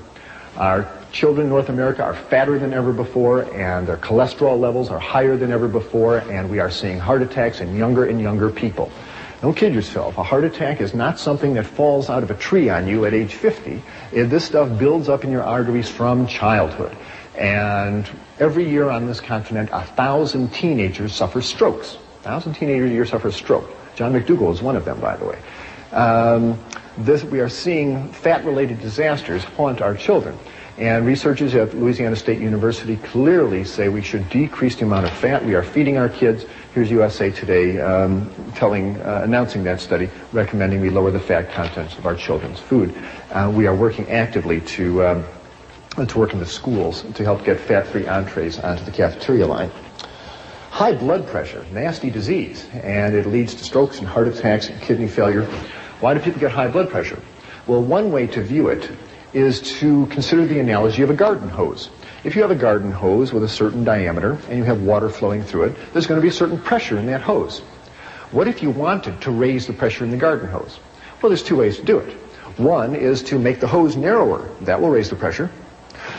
Our children in North America are fatter than ever before, and their cholesterol levels are higher than ever before, and we are seeing heart attacks in younger and younger people. Don't kid yourself. A heart attack is not something that falls out of a tree on you at age 50. This stuff builds up in your arteries from childhood. And every year on this continent, 1,000 teenagers suffer strokes. 1,000 teenagers a year suffer a stroke. John McDougall is one of them, by the way. We are seeing fat-related disasters haunt our children. And researchers at Louisiana State University clearly say we should decrease the amount of fat we are feeding our kids. Here's USA Today announcing that study, recommending we lower the fat contents of our children's food. We are working actively to work in the schools to help get fat-free entrees onto the cafeteria line. High blood pressure, nasty disease, and it leads to strokes and heart attacks and kidney failure. Why do people get high blood pressure? Well, one way to view it is to consider the analogy of a garden hose. If you have a garden hose with a certain diameter and you have water flowing through it, there's going to be a certain pressure in that hose. What if you wanted to raise the pressure in the garden hose? Well, there's two ways to do it. One is to make the hose narrower. That will raise the pressure.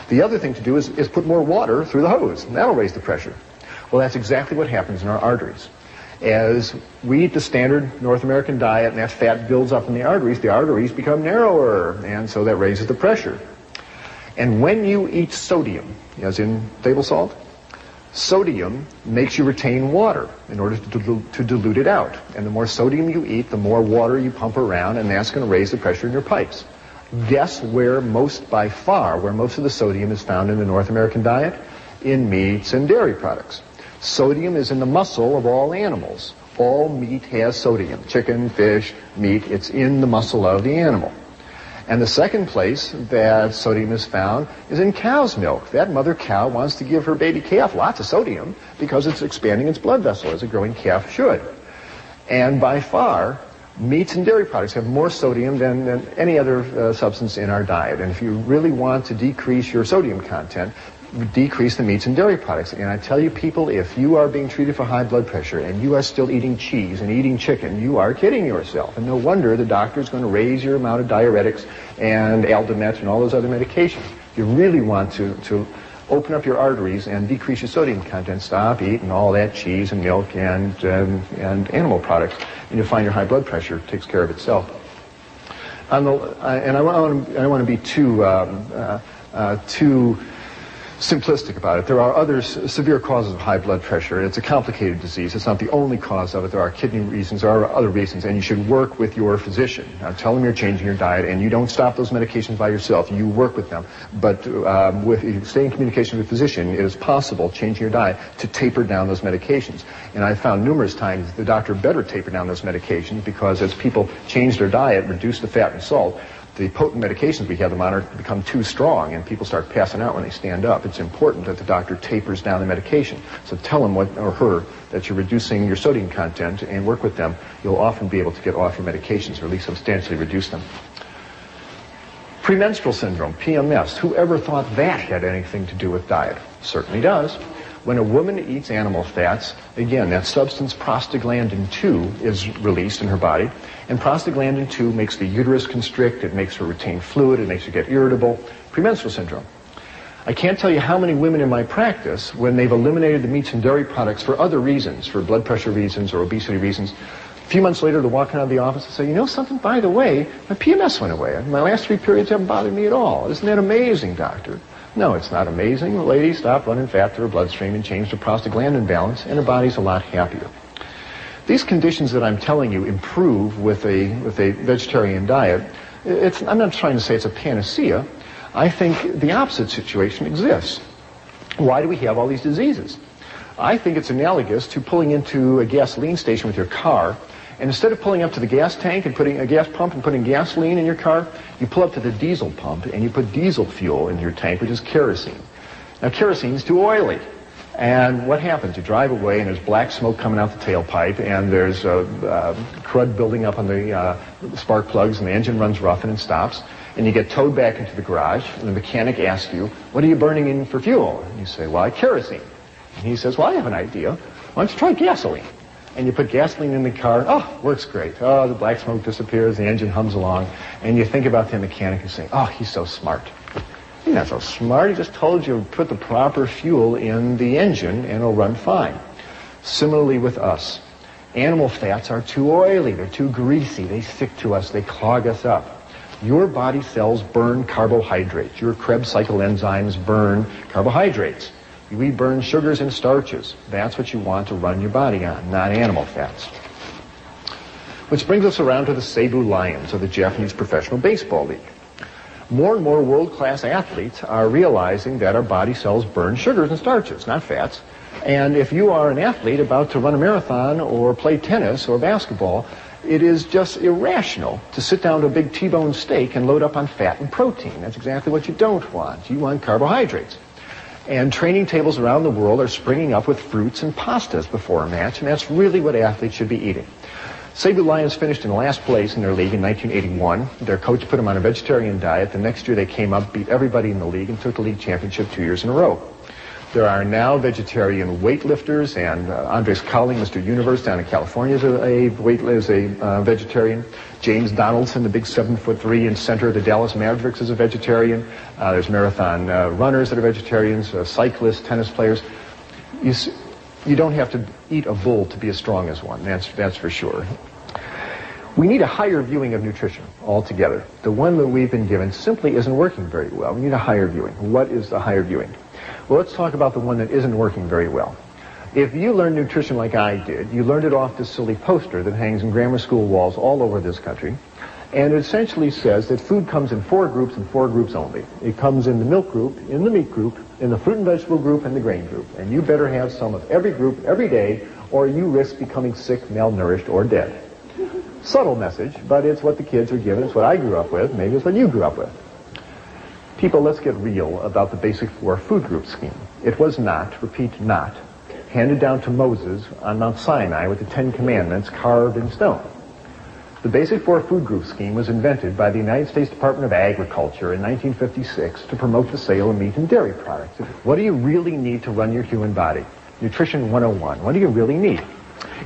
The other thing to do is put more water through the hose. And that'll raise the pressure. Well, that's exactly what happens in our arteries. As we eat the standard North American diet and that fat builds up in the arteries become narrower, and so that raises the pressure. And when you eat sodium, as in table salt, sodium makes you retain water in order to dilute it out. And the more sodium you eat, the more water you pump around, and that's going to raise the pressure in your pipes. Guess where most of the sodium is found in the North American diet? In meats and dairy products. Sodium is in the muscle of all animals. All meat has sodium. Chicken, fish, meat, it's in the muscle of the animal. And the second place that sodium is found is in cow's milk. That mother cow wants to give her baby calf lots of sodium because it's expanding its blood vessel as a growing calf should. And by far, meats and dairy products have more sodium than any other substance in our diet. And if you really want to decrease your sodium content, decrease the meats and dairy products. And I tell you, people, if you are being treated for high blood pressure and you are still eating cheese and eating chicken, you are kidding yourself. And no wonder the doctor is going to raise your amount of diuretics and Aldomet and all those other medications. If you really want to open up your arteries and decrease your sodium content, stop eating all that cheese and milk and animal products, and you'll find your high blood pressure takes care of itself. I don't want to be too simplistic about it. There are other severe causes of high blood pressure. It's a complicated disease. It's not the only cause of it. There are kidney reasons. There are other reasons, and you should work with your physician. Now, tell them you're changing your diet, and you don't stop those medications by yourself. You work with them. But if you stay in communication with a physician, it is possible, changing your diet, to taper down those medications. And I've found numerous times the doctor better taper down those medications because as people change their diet, reduce the fat and salt, the potent medications we have them on become too strong, and people start passing out when they stand up. It's important that the doctor tapers down the medication. So tell him or her that you're reducing your sodium content and work with them. You'll often be able to get off your medications or at least substantially reduce them. Premenstrual syndrome, PMS. Whoever thought that had anything to do with diet? Certainly does. When a woman eats animal fats, again, that substance prostaglandin 2 is released in her body, and prostaglandin 2 makes the uterus constrict, it makes her retain fluid, it makes her get irritable. Premenstrual syndrome. I can't tell you how many women in my practice, when they've eliminated the meats and dairy products for other reasons, for blood pressure reasons or obesity reasons, a few months later they're walking out of the office and say, you know something, by the way, my PMS went away. My last 3 periods haven't bothered me at all. Isn't that amazing, doctor? No, it's not amazing. The lady stopped running fat through her bloodstream and changed her prostaglandin balance, and her body's a lot happier. These conditions that I'm telling you improve with a vegetarian diet. I'm not trying to say it's a panacea. I think the opposite situation exists. Why do we have all these diseases? I think it's analogous to pulling into a gasoline station with your car, and instead of pulling up to the gas tank and putting a gas pump and putting gasoline in your car, you pull up to the diesel pump and you put diesel fuel in your tank, which is kerosene. Now, kerosene is too oily. And what happens? You drive away and there's black smoke coming out the tailpipe, and there's crud building up on the spark plugs, and the engine runs rough and it stops. And you get towed back into the garage, and the mechanic asks you, what are you burning in for fuel? And you say, well, kerosene. And he says, well, I have an idea. Why don't you try gasoline? And you put gasoline in the car, oh, works great. Oh, the black smoke disappears, the engine hums along, and you think about the mechanic and say, oh, he's so smart. He's not so smart, he just told you to put the proper fuel in the engine and it'll run fine. Similarly with us. Animal fats are too oily, they're too greasy, they stick to us, they clog us up. Your body cells burn carbohydrates. Your Krebs cycle enzymes burn carbohydrates. We burn sugars and starches. That's what you want to run your body on, not animal fats. Which brings us around to the Seibu Lions of the Japanese Professional Baseball League. More and more world-class athletes are realizing that our body cells burn sugars and starches, not fats. And if you are an athlete about to run a marathon or play tennis or basketball, it is just irrational to sit down to a big T-bone steak and load up on fat and protein. That's exactly what you don't want. You want carbohydrates. And training tables around the world are springing up with fruits and pastas before a match, and that's really what athletes should be eating. Seibu Lions finished in last place in their league in 1981. Their coach put them on a vegetarian diet. The next year they came up, beat everybody in the league, and took the league championship 2 years in a row. There are now vegetarian weightlifters, and Andres Cowling, Mr. Universe down in California, is a vegetarian. James Donaldson, the big 7'3" and center of the Dallas Mavericks, is a vegetarian. There's marathon runners that are vegetarians, cyclists, tennis players. You don't have to eat a bull to be as strong as one, that's for sure. We need a higher viewing of nutrition altogether. The one that we've been given simply isn't working very well. We need a higher viewing. What is the higher viewing? Well, let's talk about the one that isn't working very well. If you learn nutrition like I did, you learned it off this silly poster that hangs in grammar school walls all over this country. And it essentially says that food comes in 4 groups and 4 groups only. It comes in the milk group, in the meat group, in the fruit and vegetable group, and the grain group. And you better have some of every group every day, or you risk becoming sick, malnourished, or dead. Subtle message, but it's what the kids are given. It's what I grew up with. Maybe it's what you grew up with. People, let's get real about the basic 4 food group scheme. It was not, repeat, not, handed down to Moses on Mount Sinai with the 10 Commandments carved in stone. The basic 4 food group scheme was invented by the United States Department of Agriculture in 1956 to promote the sale of meat and dairy products. What do you really need to run your human body? Nutrition 101. What do you really need?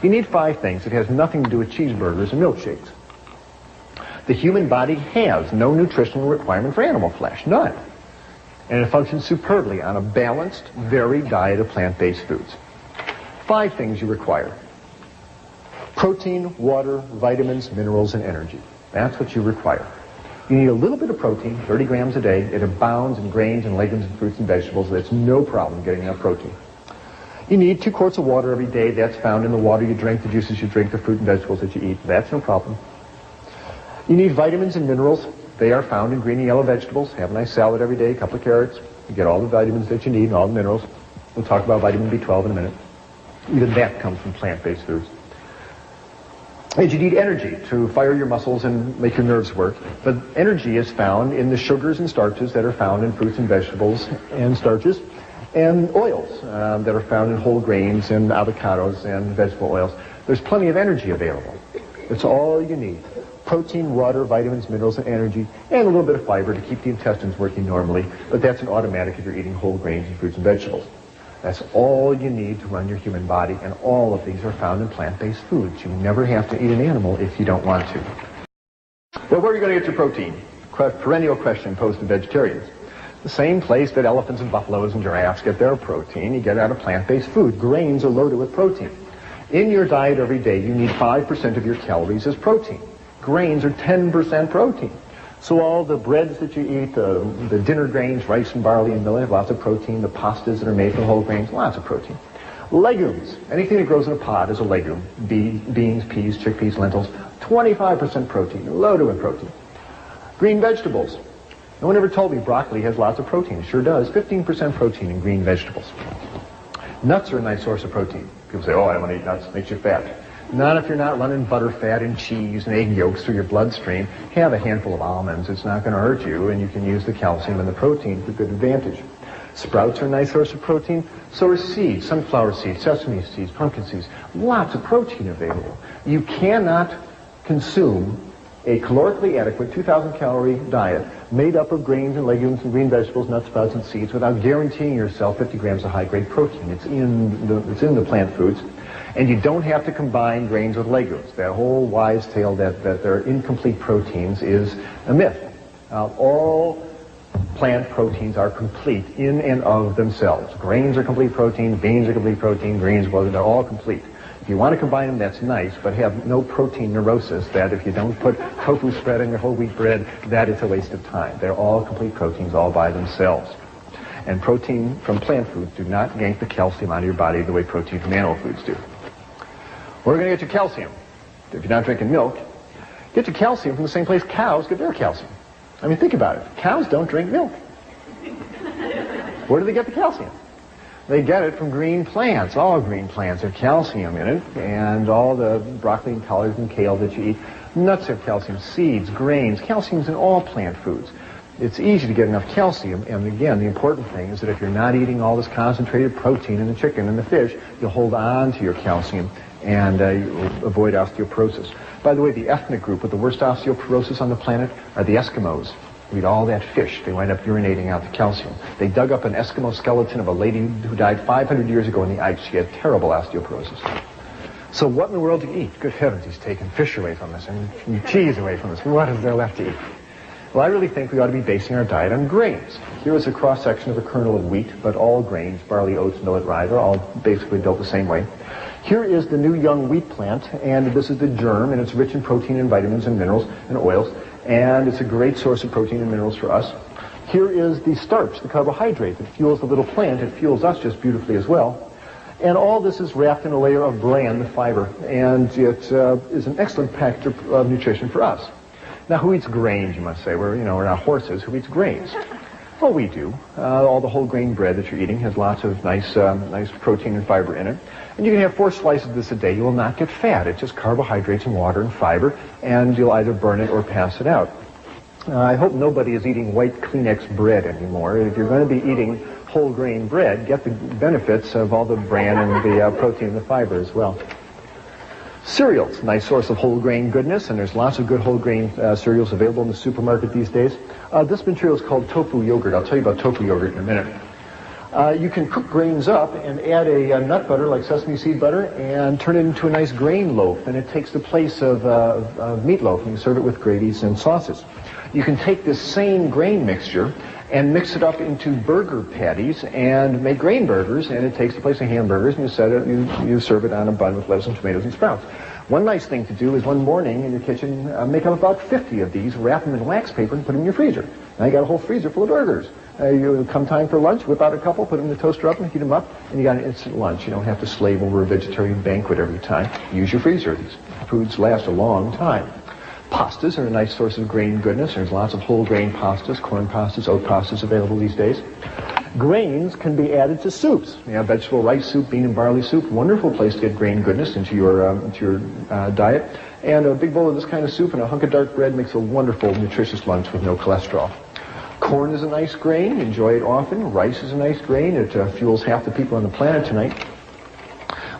You need 5 things. It has nothing to do with cheeseburgers and milkshakes. The human body has no nutritional requirement for animal flesh, none. And it functions superbly on a balanced, varied diet of plant-based foods. 5 things you require. Protein, water, vitamins, minerals, and energy. That's what you require. You need a little bit of protein, 30 grams a day. It abounds in grains and legumes and fruits and vegetables. That's no problem getting enough protein. You need 2 quarts of water every day. That's found in the water you drink, the juices you drink, the fruit and vegetables that you eat. That's no problem. You need vitamins and minerals. They are found in green and yellow vegetables. Have a nice salad every day, a couple of carrots. You get all the vitamins that you need and all the minerals. We'll talk about vitamin B12 in a minute. Even that comes from plant-based foods. And you need energy to fire your muscles and make your nerves work. But energy is found in the sugars and starches that are found in fruits and vegetables and starches, and oils that are found in whole grains and avocados and vegetable oils. There's plenty of energy available. It's all you need. Protein, water, vitamins, minerals, and energy, and a little bit of fiber to keep the intestines working normally, but that's an automatic if you're eating whole grains and fruits and vegetables. That's all you need to run your human body, and all of these are found in plant-based foods. You never have to eat an animal if you don't want to. Well, where are you going to get your protein? Perennial question posed to vegetarians. The same place that elephants and buffaloes and giraffes get their protein, you get out of plant-based food. Grains are loaded with protein. In your diet every day, you need 5% of your calories as protein. Grains are 10% protein. So all the breads that you eat, the dinner grains, rice and barley and millet, have lots of protein. The pastas that are made from whole grains, lots of protein. Legumes, anything that grows in a pod is a legume. Beans, peas, chickpeas, lentils, 25% protein, loaded with protein. Green vegetables. No one ever told me broccoli has lots of protein. It sure does. 15% protein in green vegetables. Nuts are a nice source of protein. People say, oh, I don't want to eat nuts, it makes you fat. Not if you're not running butter, fat, and cheese and egg yolks through your bloodstream. Have a handful of almonds. It's not going to hurt you, and you can use the calcium and the protein for good advantage. Sprouts are a nice source of protein. So are seeds, sunflower seeds, sesame seeds, pumpkin seeds. Lots of protein available. You cannot consume a calorically adequate 2,000 calorie diet made up of grains and legumes and green vegetables, nuts, sprouts, and seeds without guaranteeing yourself 50 grams of high-grade protein. It's in the plant foods. And you don't have to combine grains with legumes. That whole wise tale that they're incomplete proteins is a myth. All plant proteins are complete in and of themselves. Grains are complete protein, beans are complete protein, greens, well, they're all complete. If you want to combine them, that's nice, but have no protein neurosis that if you don't put tofu spread on your whole wheat bread, that is a waste of time. They're all complete proteins all by themselves. And protein from plant foods do not yank the calcium out of your body the way protein from animal foods do. Where are you going to get your calcium? If you're not drinking milk, get your calcium from the same place cows get their calcium. I mean, think about it. Cows don't drink milk. Where do they get the calcium? They get it from green plants. All green plants have calcium in it, and all the broccoli and collards and kale that you eat. Nuts have calcium, seeds, grains. Calcium's in all plant foods. It's easy to get enough calcium, and again, the important thing is that if you're not eating all this concentrated protein in the chicken and the fish, you'll hold on to your calcium and you'll avoid osteoporosis. By the way, the ethnic group with the worst osteoporosis on the planet are the Eskimos. Eat all that fish, they wind up urinating out the calcium. They dug up an Eskimo skeleton of a lady who died 500 years ago in the ice. She had terrible osteoporosis. So what in the world do you eat? Good heavens, he's taken fish away from us and cheese away from us. What is there left to eat? Well, I really think we ought to be basing our diet on grains. Here is a cross-section of a kernel of wheat, but all grains, barley, oats, millet, rye, are all basically built the same way. Here is the new young wheat plant, and this is the germ, and it's rich in protein and vitamins and minerals and oils, and it's a great source of protein and minerals for us. Here is the starch, the carbohydrate that fuels the little plant. It fuels us just beautifully as well. And all this is wrapped in a layer of bran, the fiber, and it is an excellent package of nutrition for us. Now, who eats grains, you must say? We're not horses. Who eats grains? Well, we do. All the whole grain bread that you're eating has lots of nice protein and fiber in it. And you can have 4 slices of this a day. You will not get fat. It's just carbohydrates and water and fiber, and you'll either burn it or pass it out. I hope nobody is eating white Kleenex bread anymore. If you're going to be eating whole grain bread, get the benefits of all the bran and the protein and the fiber as well. Cereals, nice source of whole grain goodness, and there's lots of good whole grain cereals available in the supermarket these days. This material is called tofu yogurt. I'll tell you about tofu yogurt in a minute. You can cook grains up and add a nut butter like sesame seed butter and turn it into a nice grain loaf, and it takes the place of meatloaf, and you serve it with gravies and sauces. You can take this same grain mixture and mix it up into burger patties and make grain burgers, and it takes the place of hamburgers, and you serve it on a bun with lettuce and tomatoes and sprouts. One nice thing to do is one morning in your kitchen, make up about 50 of these, wrap them in wax paper, and put them in your freezer. Now you got a whole freezer full of burgers. You come time for lunch, whip out a couple, put them in the toaster oven, heat them up, and you got an instant lunch. You don't have to slave over a vegetarian banquet every time. Use your freezer. These foods last a long time. Pastas are a nice source of grain goodness. There's lots of whole grain pastas, corn pastas, oat pastas available these days. Grains can be added to soups. You have vegetable rice soup, bean and barley soup. Wonderful place to get grain goodness into your diet. And a big bowl of this kind of soup and a hunk of dark bread makes a wonderful, nutritious lunch with no cholesterol. Corn is a nice grain. Enjoy it often. Rice is a nice grain. It fuels half the people on the planet tonight.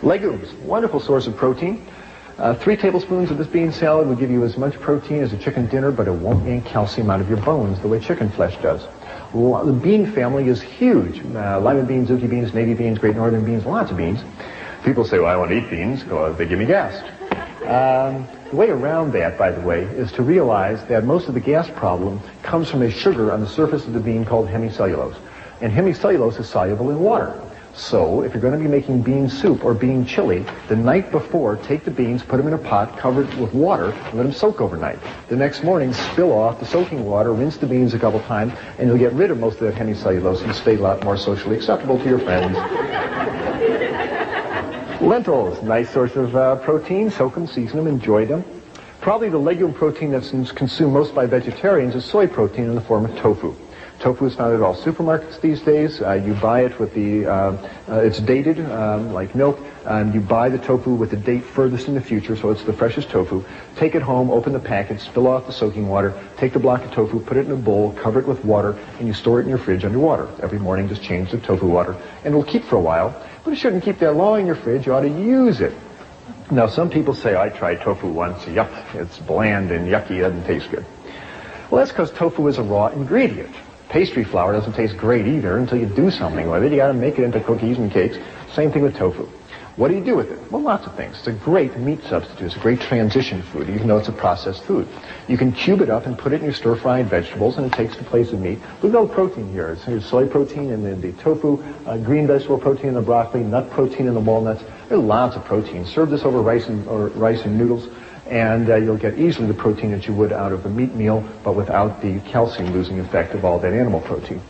Legumes, wonderful source of protein. 3 tablespoons of this bean salad will give you as much protein as a chicken dinner, but it won't yank calcium out of your bones the way chicken flesh does. The bean family is huge. Lima beans, zucchini beans, navy beans, great northern beans, lots of beans. People say, well, I want to eat beans. Well, they give me gas. The way around that, by the way, is to realize that most of the gas problem comes from a sugar on the surface of the bean called hemicellulose. And hemicellulose is soluble in water. So, if you're going to be making bean soup or bean chili, the night before, take the beans, put them in a pot, cover it with water, and let them soak overnight. The next morning, spill off the soaking water, rinse the beans a couple times, and you'll get rid of most of that hemicellulose and stay a lot more socially acceptable to your friends. Lentils, nice source of protein. Soak them, season them, enjoy them. Probably the legume protein that's consumed most by vegetarians is soy protein in the form of tofu. Tofu is found at all supermarkets these days. You buy it with it's dated, like milk. You buy the tofu with the date furthest in the future, so it's the freshest tofu. Take it home, open the package, spill off the soaking water, take the block of tofu, put it in a bowl, cover it with water, and you store it in your fridge under water. Every morning just change the tofu water, and it'll keep for a while, but it shouldn't keep that long in your fridge. You ought to use it. Now, some people say, I tried tofu once, yuck, it's bland and yucky, it doesn't taste good. Well, that's because tofu is a raw ingredient. Pastry flour doesn't taste great either until you do something with it. You got to make it into cookies and cakes. Same thing with tofu. What do you do with it? Well, lots of things. It's a great meat substitute. It's a great transition food, even though it's a processed food. You can cube it up and put it in your stir-fried vegetables, and it takes the place of meat. We've got protein here. There's soy protein in the tofu, green vegetable protein in the broccoli, nut protein in the walnuts. There's lots of protein. Serve this over rice and noodles, and you'll get easily the protein that you would out of a meat meal, but without the calcium-losing effect of all that animal protein.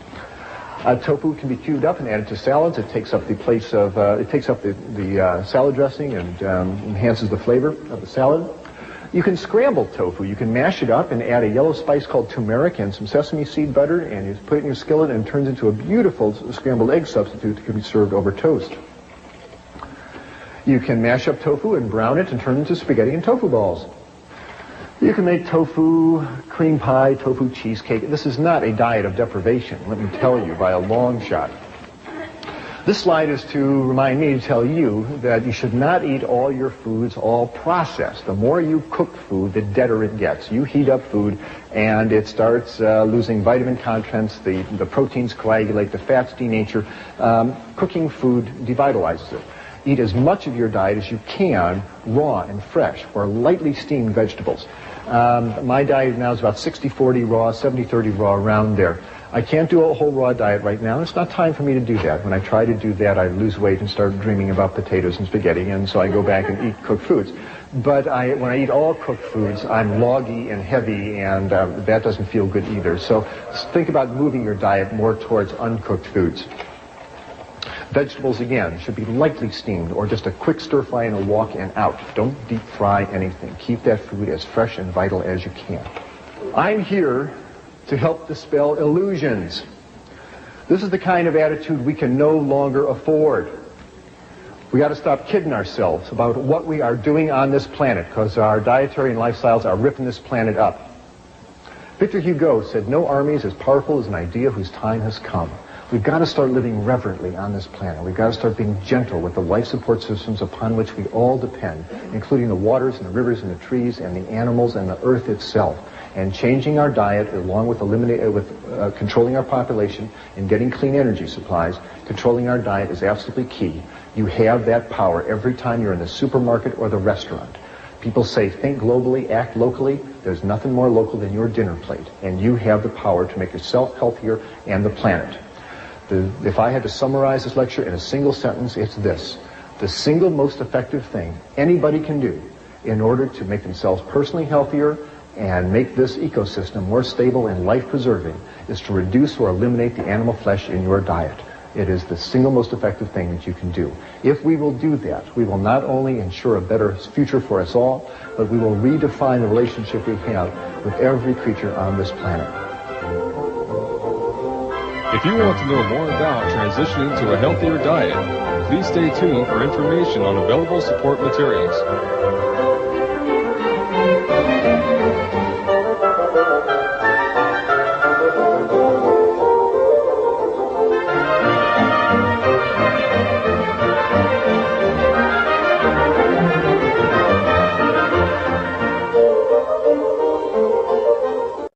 Tofu can be cubed up and added to salads. It takes up the place of, the salad dressing and enhances the flavor of the salad. You can scramble tofu. You can mash it up and add a yellow spice called turmeric and some sesame seed butter, and you put it in your skillet, and it turns into a beautiful scrambled egg substitute that can be served over toast. You can mash up tofu and brown it and turn it into spaghetti and tofu balls. You can make tofu cream pie, tofu cheesecake. This is not a diet of deprivation, let me tell you, by a long shot. This slide is to remind me to tell you that you should not eat all your foods all processed. The more you cook food, the deader it gets. You heat up food and it starts losing vitamin contents, the proteins coagulate, the fats denature. Cooking food devitalizes it. Eat as much of your diet as you can raw and fresh or lightly steamed vegetables. My diet now is about 60-40 raw, 70-30 raw, around there. I can't do a whole raw diet right now. It's not time for me to do that. When I try to do that, I lose weight and start dreaming about potatoes and spaghetti, and so I go back and eat cooked foods. But when I eat all cooked foods, I'm loggy and heavy, and that doesn't feel good either. So think about moving your diet more towards uncooked foods. Vegetables, again, should be lightly steamed or just a quick stir fry and a walk and out. Don't deep fry anything. Keep that food as fresh and vital as you can. I'm here to help dispel illusions. This is the kind of attitude we can no longer afford. We got to stop kidding ourselves about what we are doing on this planet, because our dietary and lifestyles are ripping this planet up. Victor Hugo said, "No army is as powerful as an idea whose time has come." We've got to start living reverently on this planet. We've got to start being gentle with the life support systems upon which we all depend, including the waters and the rivers and the trees and the animals and the earth itself. And changing our diet, along with controlling our population and getting clean energy supplies, controlling our diet is absolutely key. You have that power every time you're in the supermarket or the restaurant. People say, think globally, act locally. There's nothing more local than your dinner plate. And you have the power to make yourself healthier and the planet. If I had to summarize this lecture in a single sentence, it's this. The single most effective thing anybody can do in order to make themselves personally healthier and make this ecosystem more stable and life-preserving is to reduce or eliminate the animal flesh in your diet. It is the single most effective thing that you can do. If we will do that, we will not only ensure a better future for us all, but we will redefine the relationship we have with every creature on this planet. If you want to know more about transitioning to a healthier diet, please stay tuned for information on available support materials.